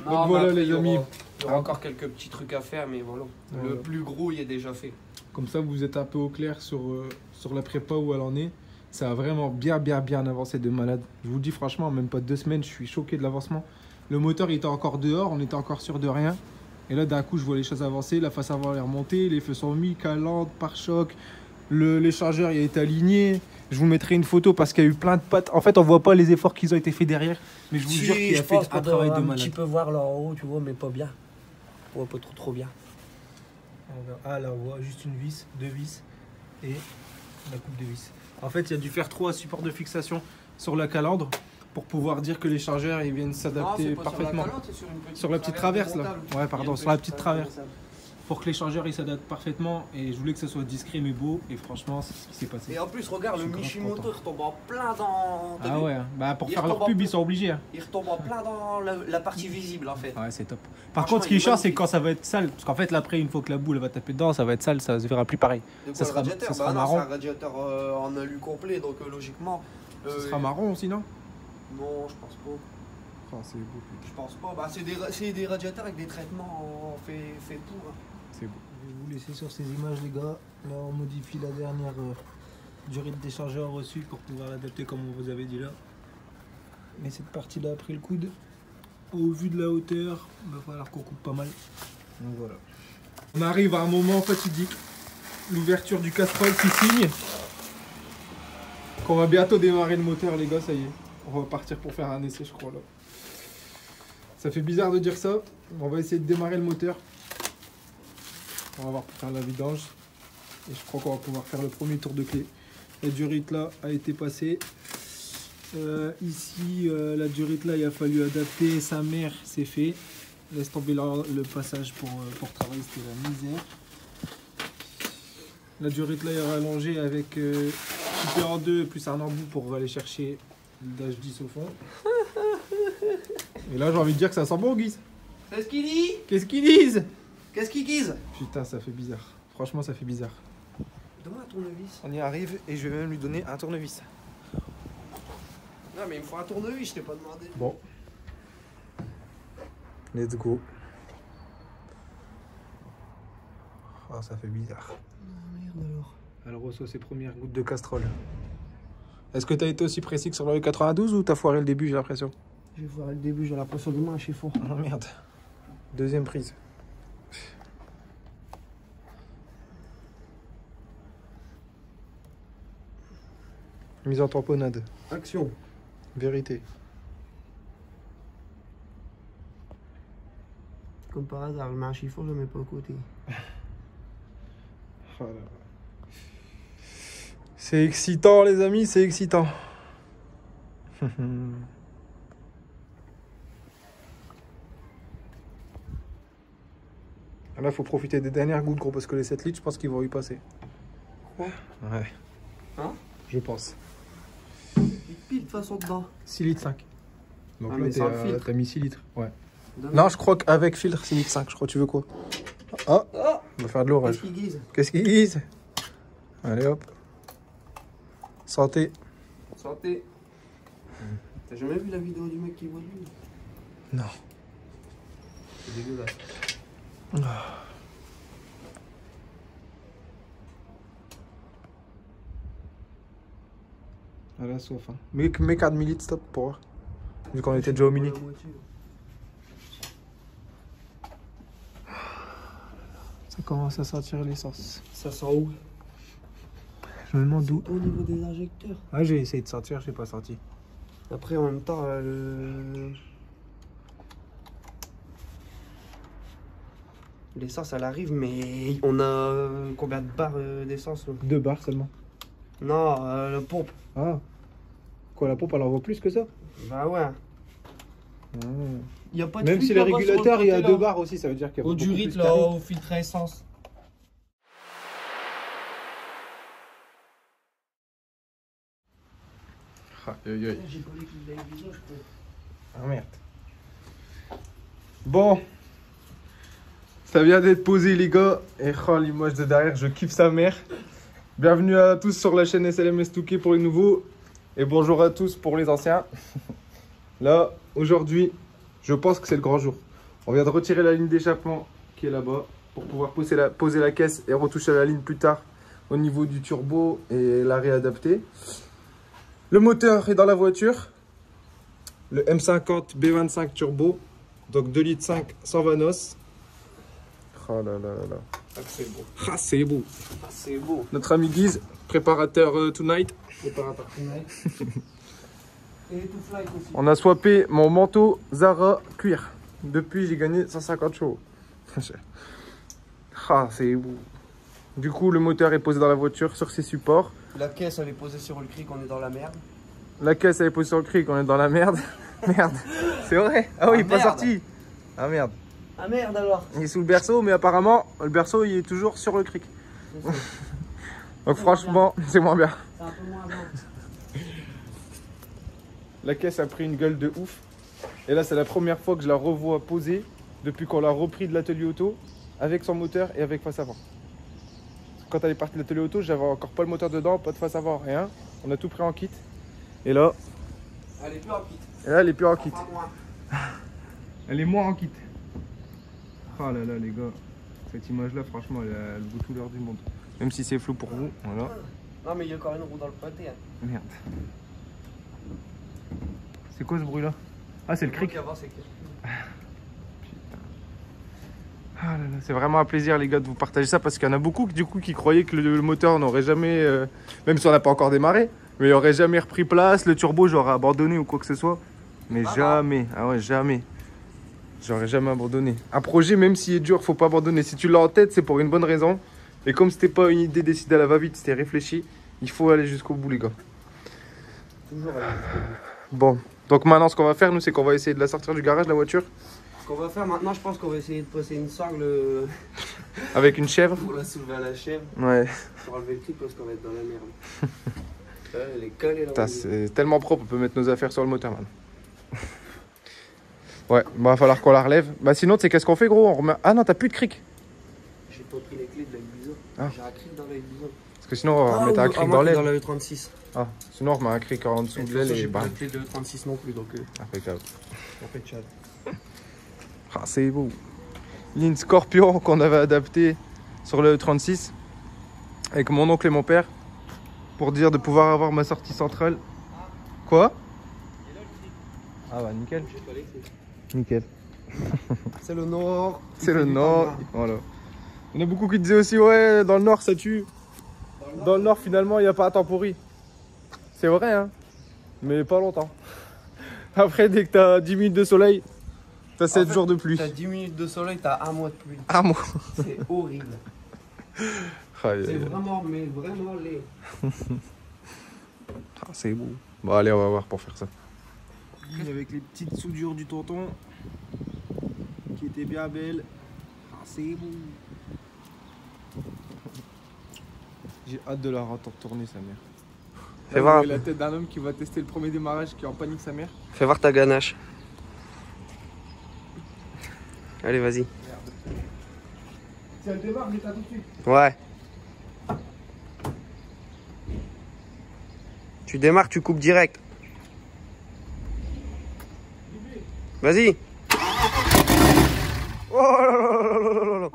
Speaker 2: Donc voilà,
Speaker 1: mais après,
Speaker 2: les amis.
Speaker 1: Il y aura encore quelques petits trucs à faire, mais voilà. Le
Speaker 2: Voilà.
Speaker 1: plus gros il est déjà fait.
Speaker 2: Comme ça, vous êtes un peu au clair sur la prépa où elle en est. Ça a vraiment bien avancé de malade. Je vous le dis franchement, même pas 2 semaines, je suis choqué de l'avancement. Le moteur il était encore dehors, on était encore sûr de rien. Et là, d'un coup, je vois les choses avancer, la face avant elle est remontée, les feux sont mis, calandre, pare-choc, l'échangeur il a été aligné. Je vous mettrai une photo parce qu'il y a eu plein de pattes. En fait, on voit pas les efforts qui ont été faits derrière, mais je vous jure qu'il a fait un travail de
Speaker 1: un
Speaker 2: malade.
Speaker 1: petit peu voir là en haut, tu vois, mais pas bien. Ouais, pas trop bien.
Speaker 2: Ah là, on voit juste une vis, 2 vis et la coupe de vis. En fait, il y a dû faire 3 supports de fixation sur la calandre pour pouvoir dire que les chargeurs ils viennent s'adapter parfaitement. Sur la petite traverse là. Ouais, pardon, sur la petite traverse. Pour que les chargeurs ils s'adaptent parfaitement et je voulais que ce soit discret mais beau et franchement c'est ce qui s'est passé.
Speaker 1: Et en plus, regarde,
Speaker 2: Je
Speaker 1: le
Speaker 2: suis grave
Speaker 1: Mishimoto
Speaker 2: content.
Speaker 1: il retombe en plein dans. t'as
Speaker 2: Ah
Speaker 1: vu
Speaker 2: ouais, bah pour
Speaker 1: Il
Speaker 2: faire leur
Speaker 1: retombe en
Speaker 2: pub
Speaker 1: plus.
Speaker 2: ils sont obligés. Hein.
Speaker 1: Il retombe en plein dans la partie visible en fait.
Speaker 2: Ouais, c'est top. Par
Speaker 1: Franchement,
Speaker 2: contre, ce qui
Speaker 1: il
Speaker 2: est
Speaker 1: est
Speaker 2: chiant, c'est
Speaker 1: magnifique.
Speaker 2: quand ça va être sale. Parce qu'en fait, là, après, une fois que la boule elle va taper dedans, ça va être sale, ça se verra plus pareil.
Speaker 1: De
Speaker 2: Ça
Speaker 1: quoi, le
Speaker 2: sera-
Speaker 1: radiateur
Speaker 2: ça sera
Speaker 1: Bah non,
Speaker 2: marron.
Speaker 1: c'est un radiateur en alu complet, donc logiquement.
Speaker 2: Ce sera marron aussi, non?
Speaker 1: Non, je pense pas.
Speaker 2: Oh, c'est beau,
Speaker 1: Je pense pas. Bah, c'est des radiateurs avec des traitements fait pour. Hein.
Speaker 2: c'est beau.
Speaker 5: Je vais vous laisser sur ces images les gars. Là on modifie la dernière durée de déchargeur reçue pour pouvoir l'adapter comme on vous avait dit là. Mais cette partie là après le coude, au vu de la hauteur, il va falloir qu'on coupe pas mal. Donc voilà.
Speaker 2: On arrive à un moment fatidique. L'ouverture du castrol qui signe. Qu'on va bientôt démarrer le moteur, les gars, ça y est. On va partir pour faire un essai, je crois, là. Ça fait bizarre de dire ça. On va essayer de démarrer le moteur. On va voir pour faire la vidange. Et je crois qu'on va pouvoir faire le premier tour de clé. La durite là a été passée. Ici, la durite là, il a fallu adapter. Sa mère, c'est fait. Laisse tomber le passage pour travailler, c'était la misère. La durite là est rallongée avec coupé en 2 plus un embout pour aller chercher le Dash 10 au fond. Et là, j'ai envie de dire que ça sent bon, Guise.
Speaker 1: Qu'est-ce qu'il dit
Speaker 2: Qu'est-ce qu'ils disent?
Speaker 1: Qu'est-ce qu'il disent
Speaker 2: Putain, ça fait bizarre. Franchement, ça fait bizarre.
Speaker 1: Donne-moi un tournevis.
Speaker 5: On y arrive et je vais même lui donner un tournevis.
Speaker 1: Non, mais il me faut un tournevis, je t'ai pas demandé.
Speaker 2: Bon. Let's go. Oh, ça fait bizarre.
Speaker 1: Merde alors.
Speaker 2: Elle reçoit ses premières gouttes de castrol. Est-ce que t'as été aussi précis que sur le 92 ou t'as foiré le début, j'ai l'impression?
Speaker 1: Je vais voir le début, j'ai l'impression de main chez fond.
Speaker 2: Oh merde. Deuxième prise. Mise en tamponnade.
Speaker 1: Action.
Speaker 2: Vérité.
Speaker 1: Comme par hasard, je mets un chiffon, je le mets pas à côté.
Speaker 2: Voilà. C'est excitant les amis, c'est excitant. Là, il faut profiter des dernières gouttes, gros, parce que les 7 litres, je pense qu'ils vont y passer.
Speaker 1: Quoi?
Speaker 2: Ouais.
Speaker 1: Hein?
Speaker 2: Je pense.
Speaker 1: Pile, façon dedans.
Speaker 2: 6 litres 5. Donc
Speaker 1: Ah,
Speaker 2: là,
Speaker 1: mais sans le filtre.
Speaker 2: t'as mis 6 litres. Ouais.
Speaker 1: Donne-
Speaker 2: Non, je crois qu'avec filtre, 6 litres 5. Je crois, tu veux quoi? Ah,
Speaker 1: Oh,
Speaker 2: on va faire de
Speaker 1: qu'est-ce
Speaker 2: l'orage.
Speaker 1: qu'il guise?
Speaker 2: Qu'est-ce qu'ils disent? Allez hop. Santé.
Speaker 1: Santé. T'as jamais vu la vidéo du mec qui boit de l'huile?
Speaker 2: Non.
Speaker 1: C'est dégueulasse.
Speaker 2: À la soif. Hein. Mets 4 millilitres, stop, pour voir. Vu qu'on était déjà au minute.
Speaker 1: La moitié.
Speaker 2: Ça commence à sentir l'essence.
Speaker 1: Ça sent où?
Speaker 2: Je me demande d'où.
Speaker 1: Au niveau des injecteurs.
Speaker 2: Ah, j'ai essayé de sortir, j'ai pas sorti.
Speaker 1: Après, en même temps, l'essence, elle arrive, mais on a combien de barres d'essence nous?
Speaker 2: 2 barres seulement.
Speaker 1: Non, la pompe.
Speaker 2: Ah. Quoi, la pompe, elle en vaut plus que ça?
Speaker 1: Bah ouais. Y a pas de
Speaker 2: Même
Speaker 1: fuite
Speaker 2: si le
Speaker 1: là-bas sur
Speaker 2: régulateur, il y a
Speaker 1: côté,
Speaker 2: 2
Speaker 1: là.
Speaker 2: barres aussi, ça veut dire qu'il y a
Speaker 1: Au
Speaker 2: beaucoup
Speaker 1: durite,
Speaker 2: plus
Speaker 1: là,
Speaker 2: carré.
Speaker 1: au filtre à essence.
Speaker 2: Aïe, aïe, aïe.
Speaker 1: J'ai pas les clés de visage, quoi.
Speaker 2: Ah merde. Bon. Ça vient d'être posé les gars. Et oh, l'image de derrière, je kiffe sa mère. Bienvenue à tous sur la chaîne SLMS Touquet pour les nouveaux. Et bonjour à tous pour les anciens. Là, aujourd'hui, je pense que c'est le grand jour. On vient de retirer la ligne d'échappement qui est là-bas. Pour pouvoir poser la caisse et retoucher la ligne plus tard au niveau du turbo et la réadapter. Le moteur est dans la voiture. Le M50 B25 turbo, donc 2 litres 5 sans vanos. Oh là là là là.
Speaker 1: Ah, c'est beau.
Speaker 2: Ah, c'est beau.
Speaker 1: Ah, c'est beau.
Speaker 2: Notre ami Guise, préparateur tonight.
Speaker 1: Préparateur tonight. Et tout fly aussi.
Speaker 2: On a swappé mon manteau Zara cuir. Depuis, j'ai gagné 150 chevaux. Ah, c'est beau. Du coup, le moteur est posé dans la voiture sur ses supports.
Speaker 1: La caisse, elle est posée sur le cric, on est dans la merde.
Speaker 2: La caisse, elle est posée sur le cric, on est dans la merde. Merde. C'est vrai? Ah oui,
Speaker 1: Ah,
Speaker 2: il est pas
Speaker 1: merde.
Speaker 2: sorti. Ah merde.
Speaker 1: Ah merde alors.
Speaker 2: Il est sous le berceau, mais apparemment, le berceau, il est toujours sur le cric. Donc franchement, c'est moins bien.
Speaker 1: C'est un peu moins bien.
Speaker 2: La caisse a pris une gueule de ouf. Et là, c'est la première fois que je la revois posée depuis qu'on l'a repris de l'atelier auto avec son moteur et avec face avant. Quand elle est partie de l'atelier auto, j'avais encore pas le moteur dedans, pas de face avant, rien. On a tout pris en kit. Et là,
Speaker 1: Elle est plus rapide.
Speaker 2: elle est plus en kit.
Speaker 1: Pas moins.
Speaker 2: Elle est moins en kit. Oh là là, les gars. Cette image-là, franchement, elle vaut tout l'heure du monde. Même si c'est flou pour vous, voilà.
Speaker 1: Non mais il y a encore une roue dans le pâté. Hein.
Speaker 2: Merde. C'est quoi ce bruit-là? Ah, c'est le cric.
Speaker 1: Avant, c'est que-
Speaker 2: Ah là là, c'est vraiment un plaisir les gars de vous partager ça parce qu'il y en a beaucoup du coup qui croyaient que le moteur n'aurait jamais, même si on n'a pas encore démarré, mais il aurait jamais repris place, le turbo j'aurais abandonné ou quoi que ce soit. Mais jamais, ah ouais jamais. J'aurais jamais abandonné. Un projet même s'il est dur, faut pas abandonner. Si tu l'as en tête, c'est pour une bonne raison. Et comme c'était pas une idée décidée à la va-vite, c'était réfléchi, il faut aller jusqu'au bout les gars.
Speaker 1: Toujours aller jusqu'au bout.
Speaker 2: Bon, donc maintenant ce qu'on va faire nous c'est qu'on va essayer de la sortir du garage la voiture
Speaker 1: Ce qu'on va faire maintenant, je pense qu'on va essayer de passer une sangle
Speaker 2: avec une chèvre.
Speaker 1: pour la soulever à la chèvre,
Speaker 2: Ouais.
Speaker 1: pour enlever le truc parce qu'on va être dans la merde. Là, elle est collée là.
Speaker 2: Putain, c'est tellement propre, on peut mettre nos affaires sur le moteur maintenant. Ouais, bah, va falloir qu'on la relève. Bah sinon, tu sais qu'est-ce qu'on fait gros? On remet... Ah non, t'as plus de cric.
Speaker 1: J'ai pas pris les clés de la Ibiza.
Speaker 2: Ah.
Speaker 1: J'ai un cric dans la Ibiza.
Speaker 2: Parce que sinon, on va remettre un cric dans l'aile.
Speaker 1: dans la E36.
Speaker 2: Ah, sinon on remet un cric en dessous de l'aile
Speaker 1: J'ai
Speaker 2: et
Speaker 1: pas
Speaker 2: bam.
Speaker 1: de clé de E36 non plus donc
Speaker 2: Impeccable.
Speaker 1: on fait Tchad.
Speaker 2: Ah, c'est beau. Ligne Scorpion qu'on avait adaptée sur le 36 avec mon oncle et mon père pour dire de pouvoir avoir ma sortie centrale. Quoi? Ah bah nickel.
Speaker 1: J'ai pas les clés.
Speaker 2: Nickel.
Speaker 1: C'est le nord.
Speaker 2: C'est le nord. Voilà. Il y en a beaucoup qui disaient aussi ouais dans le nord ça tue. Dans le nord finalement il n'y a pas à tempori. C'est vrai hein. Mais pas longtemps. Après dès que t'as 10 minutes de soleil, t'as 7 jours de pluie.
Speaker 1: T'as 10 minutes de soleil, t'as un mois de pluie.
Speaker 2: Ah moi.
Speaker 1: C'est horrible.
Speaker 2: Aïe,
Speaker 1: C'est
Speaker 2: aïe, aïe.
Speaker 1: vraiment, mais vraiment laid.
Speaker 2: Ah, c'est beau. Bon allez on va voir pour faire ça. Avec les petites soudures du tonton qui étaient bien belles. Ah, c'est beau. J'ai hâte de la retourner sa mère.
Speaker 1: Fais voir.
Speaker 4: La tête d'un homme qui va tester le premier démarrage qui est en panique sa mère.
Speaker 1: Fais voir ta ganache. Allez, vas-y.
Speaker 4: Si elle démarre, mets-ta tout de suite.
Speaker 1: Ouais. Tu démarres, tu coupes direct. Vas-y. Oh là là là là là là.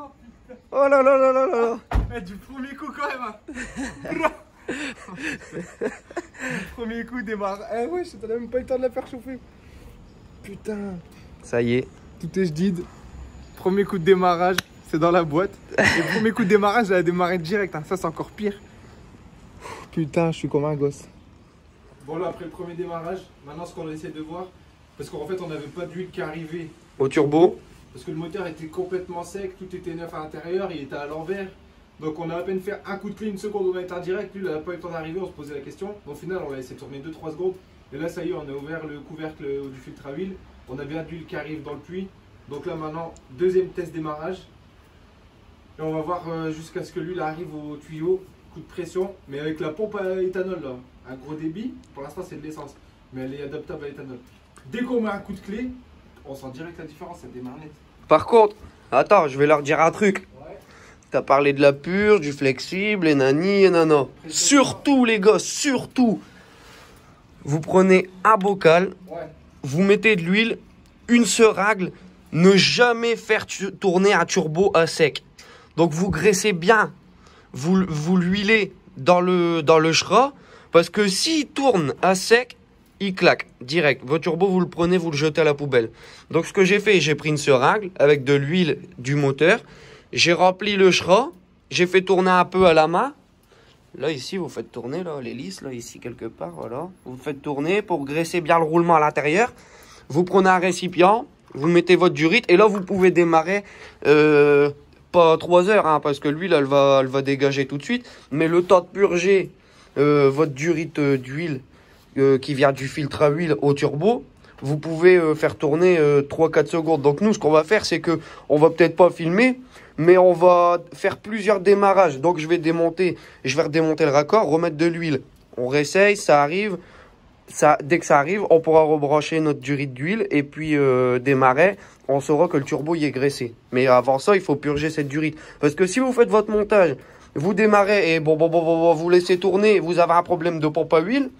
Speaker 1: Oh là là là là là là.
Speaker 4: Eh, du premier coup quand même. Hein. Du premier coup démarre. Eh ouais, t'as même pas eu le temps de la faire chauffer. Putain.
Speaker 1: Ça y est.
Speaker 4: Tout est jadid. Premier coup de démarrage, c'est dans la boîte. Et le premier coup de démarrage, elle a démarré direct. Hein. Ça, c'est encore pire. Putain, je suis comme un gosse.
Speaker 2: Bon là, après le premier démarrage, maintenant ce qu'on essaie de voir, parce qu'en fait on n'avait pas d'huile qui arrivait.
Speaker 1: Au turbo.
Speaker 2: Parce que le moteur était complètement sec, tout était neuf à l'intérieur, il était à l'envers. Donc on a à peine fait un coup de clé, une seconde, on a été en direct. Lui, il n'a pas eu le temps d'arriver, on se posait la question. Au final, on l'a laissé tourner 2-3 secondes. Et là, ça y est, on a ouvert le couvercle du filtre à huile. On a bien d'huile qui arrive dans le puits. Donc là, maintenant, deuxième test démarrage. Et on va voir jusqu'à ce que l'huile arrive au tuyau. Coup de pression, mais avec la pompe à éthanol là. Un gros débit, pour l'instant c'est de l'essence. Mais elle est adaptable à l'éthanol. Dès qu'on met un coup de clé, on sent direct la différence, ça démarre net.
Speaker 1: Par contre, attends, je vais leur dire un truc.
Speaker 2: Ouais.
Speaker 1: T'as parlé de la purge, du flexible, et nani, et nana. Surtout les gars, surtout. Vous prenez un bocal,
Speaker 2: Ouais.
Speaker 1: vous mettez de l'huile, une seule règle, ne jamais faire tourner un turbo à sec. Donc vous graissez bien, vous l'huilez dans le shra, parce que s'il tourne à sec, il claque direct. Votre turbo, vous le prenez, vous le jetez à la poubelle. Donc ce que j'ai fait, j'ai pris une seringue avec de l'huile du moteur, j'ai rempli le shra, j'ai fait tourner un peu à la main. Là ici, vous faites tourner là, l'hélice, là ici quelque part, voilà. Vous faites tourner pour graisser bien le roulement à l'intérieur. Vous prenez un récipient, vous mettez votre durite et là vous pouvez démarrer pas 3 heures, hein, parce que l'huile elle va dégager tout de suite. Mais le temps de purger votre durite d'huile qui vient du filtre à huile au turbo, vous pouvez faire tourner 3-4 secondes. Donc nous, ce qu'on va faire, c'est que on va peut-être pas filmer, mais on va faire plusieurs démarrages. Donc je vais redémonter le raccord, remettre de l'huile. On réessaye, ça arrive. Dès que ça arrive, on pourra rebrancher notre durite d'huile et puis démarrer. On saura que le turbo y est graissé. Mais avant ça, il faut purger cette durite. Parce que si vous faites votre montage, vous démarrez et vous laissez tourner, vous avez un problème de pompe à huile.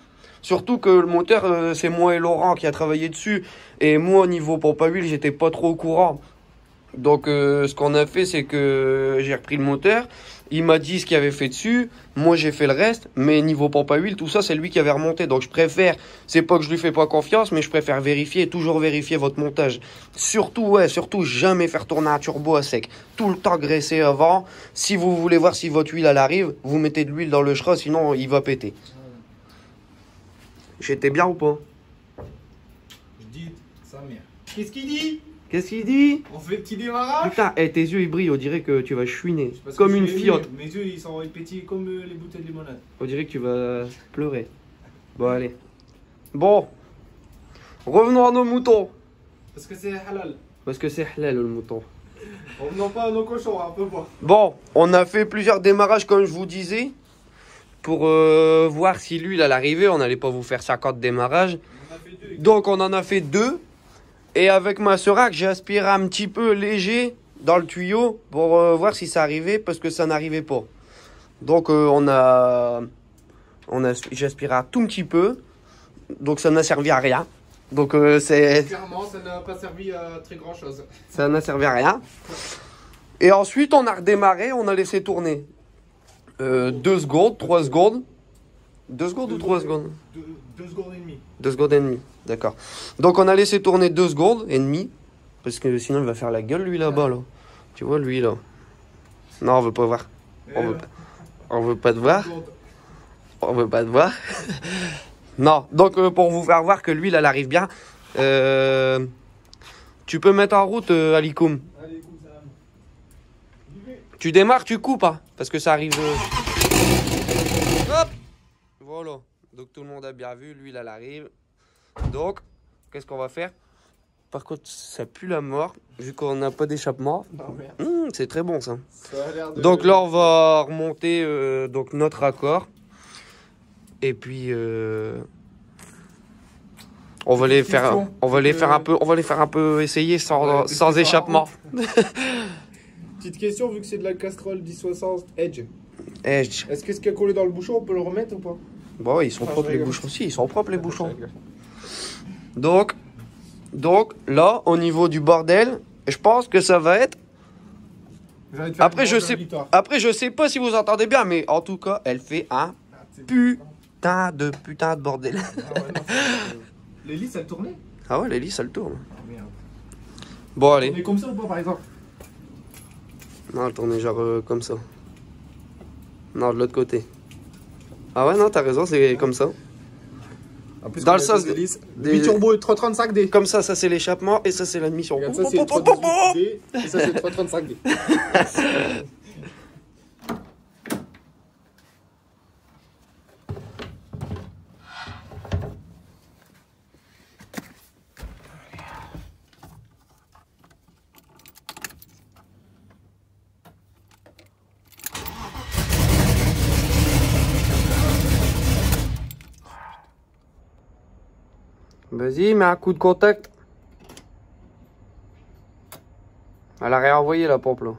Speaker 1: Surtout que le moteur, c'est moi et Laurent qui a travaillé dessus. Et moi, au niveau pompe à huile, j'étais pas trop au courant. Donc ce qu'on a fait, c'est que j'ai repris le moteur. Il m'a dit ce qu'il avait fait dessus. Moi, j'ai fait le reste. Mais niveau pompe à huile, tout ça, c'est lui qui avait remonté. Donc je préfère, c'est pas que je lui fais pas confiance, mais je préfère vérifier, toujours vérifier votre montage. Surtout, jamais faire tourner un turbo à sec. Tout le temps graisser avant. Si vous voulez voir si votre huile, elle arrive, vous mettez de l'huile dans le shra, sinon il va péter. J'étais bien ou pas?
Speaker 2: Je dis sa mère. Qu'est-ce qu'il dit?
Speaker 1: Qu'est-ce qu'il dit?
Speaker 2: On fait petit démarrage.
Speaker 1: Putain, tes yeux ils brillent, on dirait que tu vas chouiner.
Speaker 2: Parce que
Speaker 1: Comme
Speaker 2: je
Speaker 1: une
Speaker 2: suis
Speaker 1: fiotte.
Speaker 2: ému. Mes yeux ils pétillent comme les bouteilles de limonade.
Speaker 1: On dirait que tu vas pleurer. Bon, allez. Bon. Revenons à nos moutons.
Speaker 2: Parce que c'est halal.
Speaker 1: Parce que c'est halal le mouton.
Speaker 2: Revenons pas à nos cochons, un peu voir.
Speaker 1: Bon, on a fait plusieurs démarrages comme je vous disais. Pour voir si l'huile à l'arrivée, on n'allait pas vous faire 50 démarrages.
Speaker 2: On a fait 2.
Speaker 1: Donc on en a fait 2. Et avec ma seringue, j'ai aspiré un petit peu léger dans le tuyau pour voir si ça arrivait parce que ça n'arrivait pas. Donc j'ai aspiré un tout petit peu. Donc ça n'a servi à rien. Donc
Speaker 2: Clairement, ça n'a pas servi à très grand chose.
Speaker 1: ça n'a servi à rien. Et ensuite, on a redémarré, on a laissé tourner 2 secondes, 3 secondes. 2 secondes ou 3 secondes?
Speaker 2: 2 secondes et demie.
Speaker 1: 2 secondes et demie, d'accord. Donc on a laissé tourner 2 secondes et demie. Parce que sinon il va faire la gueule lui là-bas là. Tu vois lui là. Non, on veut pas voir. On veut pas te voir. On veut pas te voir. Non, donc pour vous faire voir que l'huile elle arrive bien. Tu peux mettre en route Alikoum.
Speaker 2: Allez, écoute, ça va.
Speaker 1: Tu démarres, tu coupes hein, parce que ça arrive. Hop. Voilà. Donc tout le monde a bien vu, l'huile elle arrive. Donc, qu'est-ce qu'on va faire? Par contre, ça pue la mort, vu qu'on n'a pas d'échappement.
Speaker 2: Oh, merde.
Speaker 1: C'est très bon ça.
Speaker 2: Ça a l'air de...
Speaker 1: Donc là, on va remonter donc notre raccord. Et puis on va les faire un peu essayer sans échappement.
Speaker 2: Petite question, vu que c'est de la casserole 1060 Edge.
Speaker 1: Edge.
Speaker 2: Est-ce que ce qui a collé dans le bouchon, on peut le remettre ou pas?
Speaker 1: Bon, ils sont propres les bouchons aussi, ils sont propres les bouchons. Donc là, au niveau du bordel, je pense que ça va être. Après, je sais pas si vous entendez bien, mais en tout cas, elle fait un putain de bordel.
Speaker 2: L'hélice, elle tournait?
Speaker 1: Ah ouais, l'hélice, elle tourne.
Speaker 2: Oh, merde.
Speaker 1: Bon,
Speaker 2: On
Speaker 1: allez.
Speaker 2: est comme ça ou pas, par exemple?
Speaker 1: Non, elle tournait genre comme ça. Non, de l'autre côté. Ah ouais, non, t'as raison, c'est comme ça.
Speaker 2: En plus,
Speaker 1: Dans le
Speaker 2: on a
Speaker 1: sens
Speaker 2: des hélices.
Speaker 1: des-
Speaker 2: Mi-turbo 335D.
Speaker 1: Comme ça c'est l'échappement et ça, c'est l'admission.
Speaker 2: Regarde, ça, c'est le 318D et ça, c'est le 335D.
Speaker 1: Vas-y, mets un coup de contact. Elle a réenvoyé la pompe là.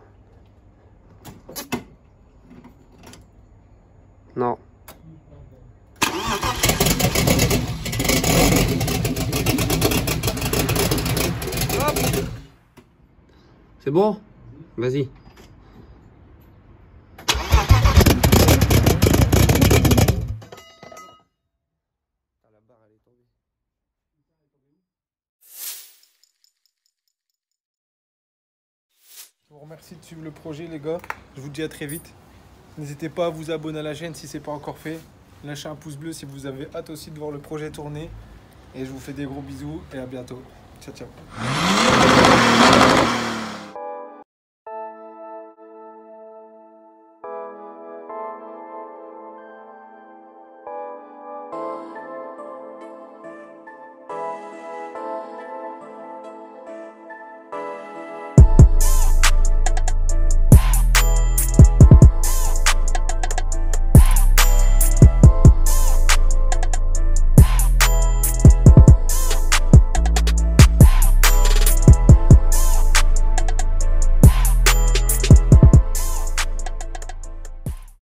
Speaker 1: Non. Hop. C'est bon? Vas-y.
Speaker 2: Je vous remercie de suivre le projet, les gars. Je vous dis à très vite. N'hésitez pas à vous abonner à la chaîne si ce n'est pas encore fait. Lâchez un pouce bleu si vous avez hâte aussi de voir le projet tourner. Et je vous fais des gros bisous et à bientôt. Ciao, ciao.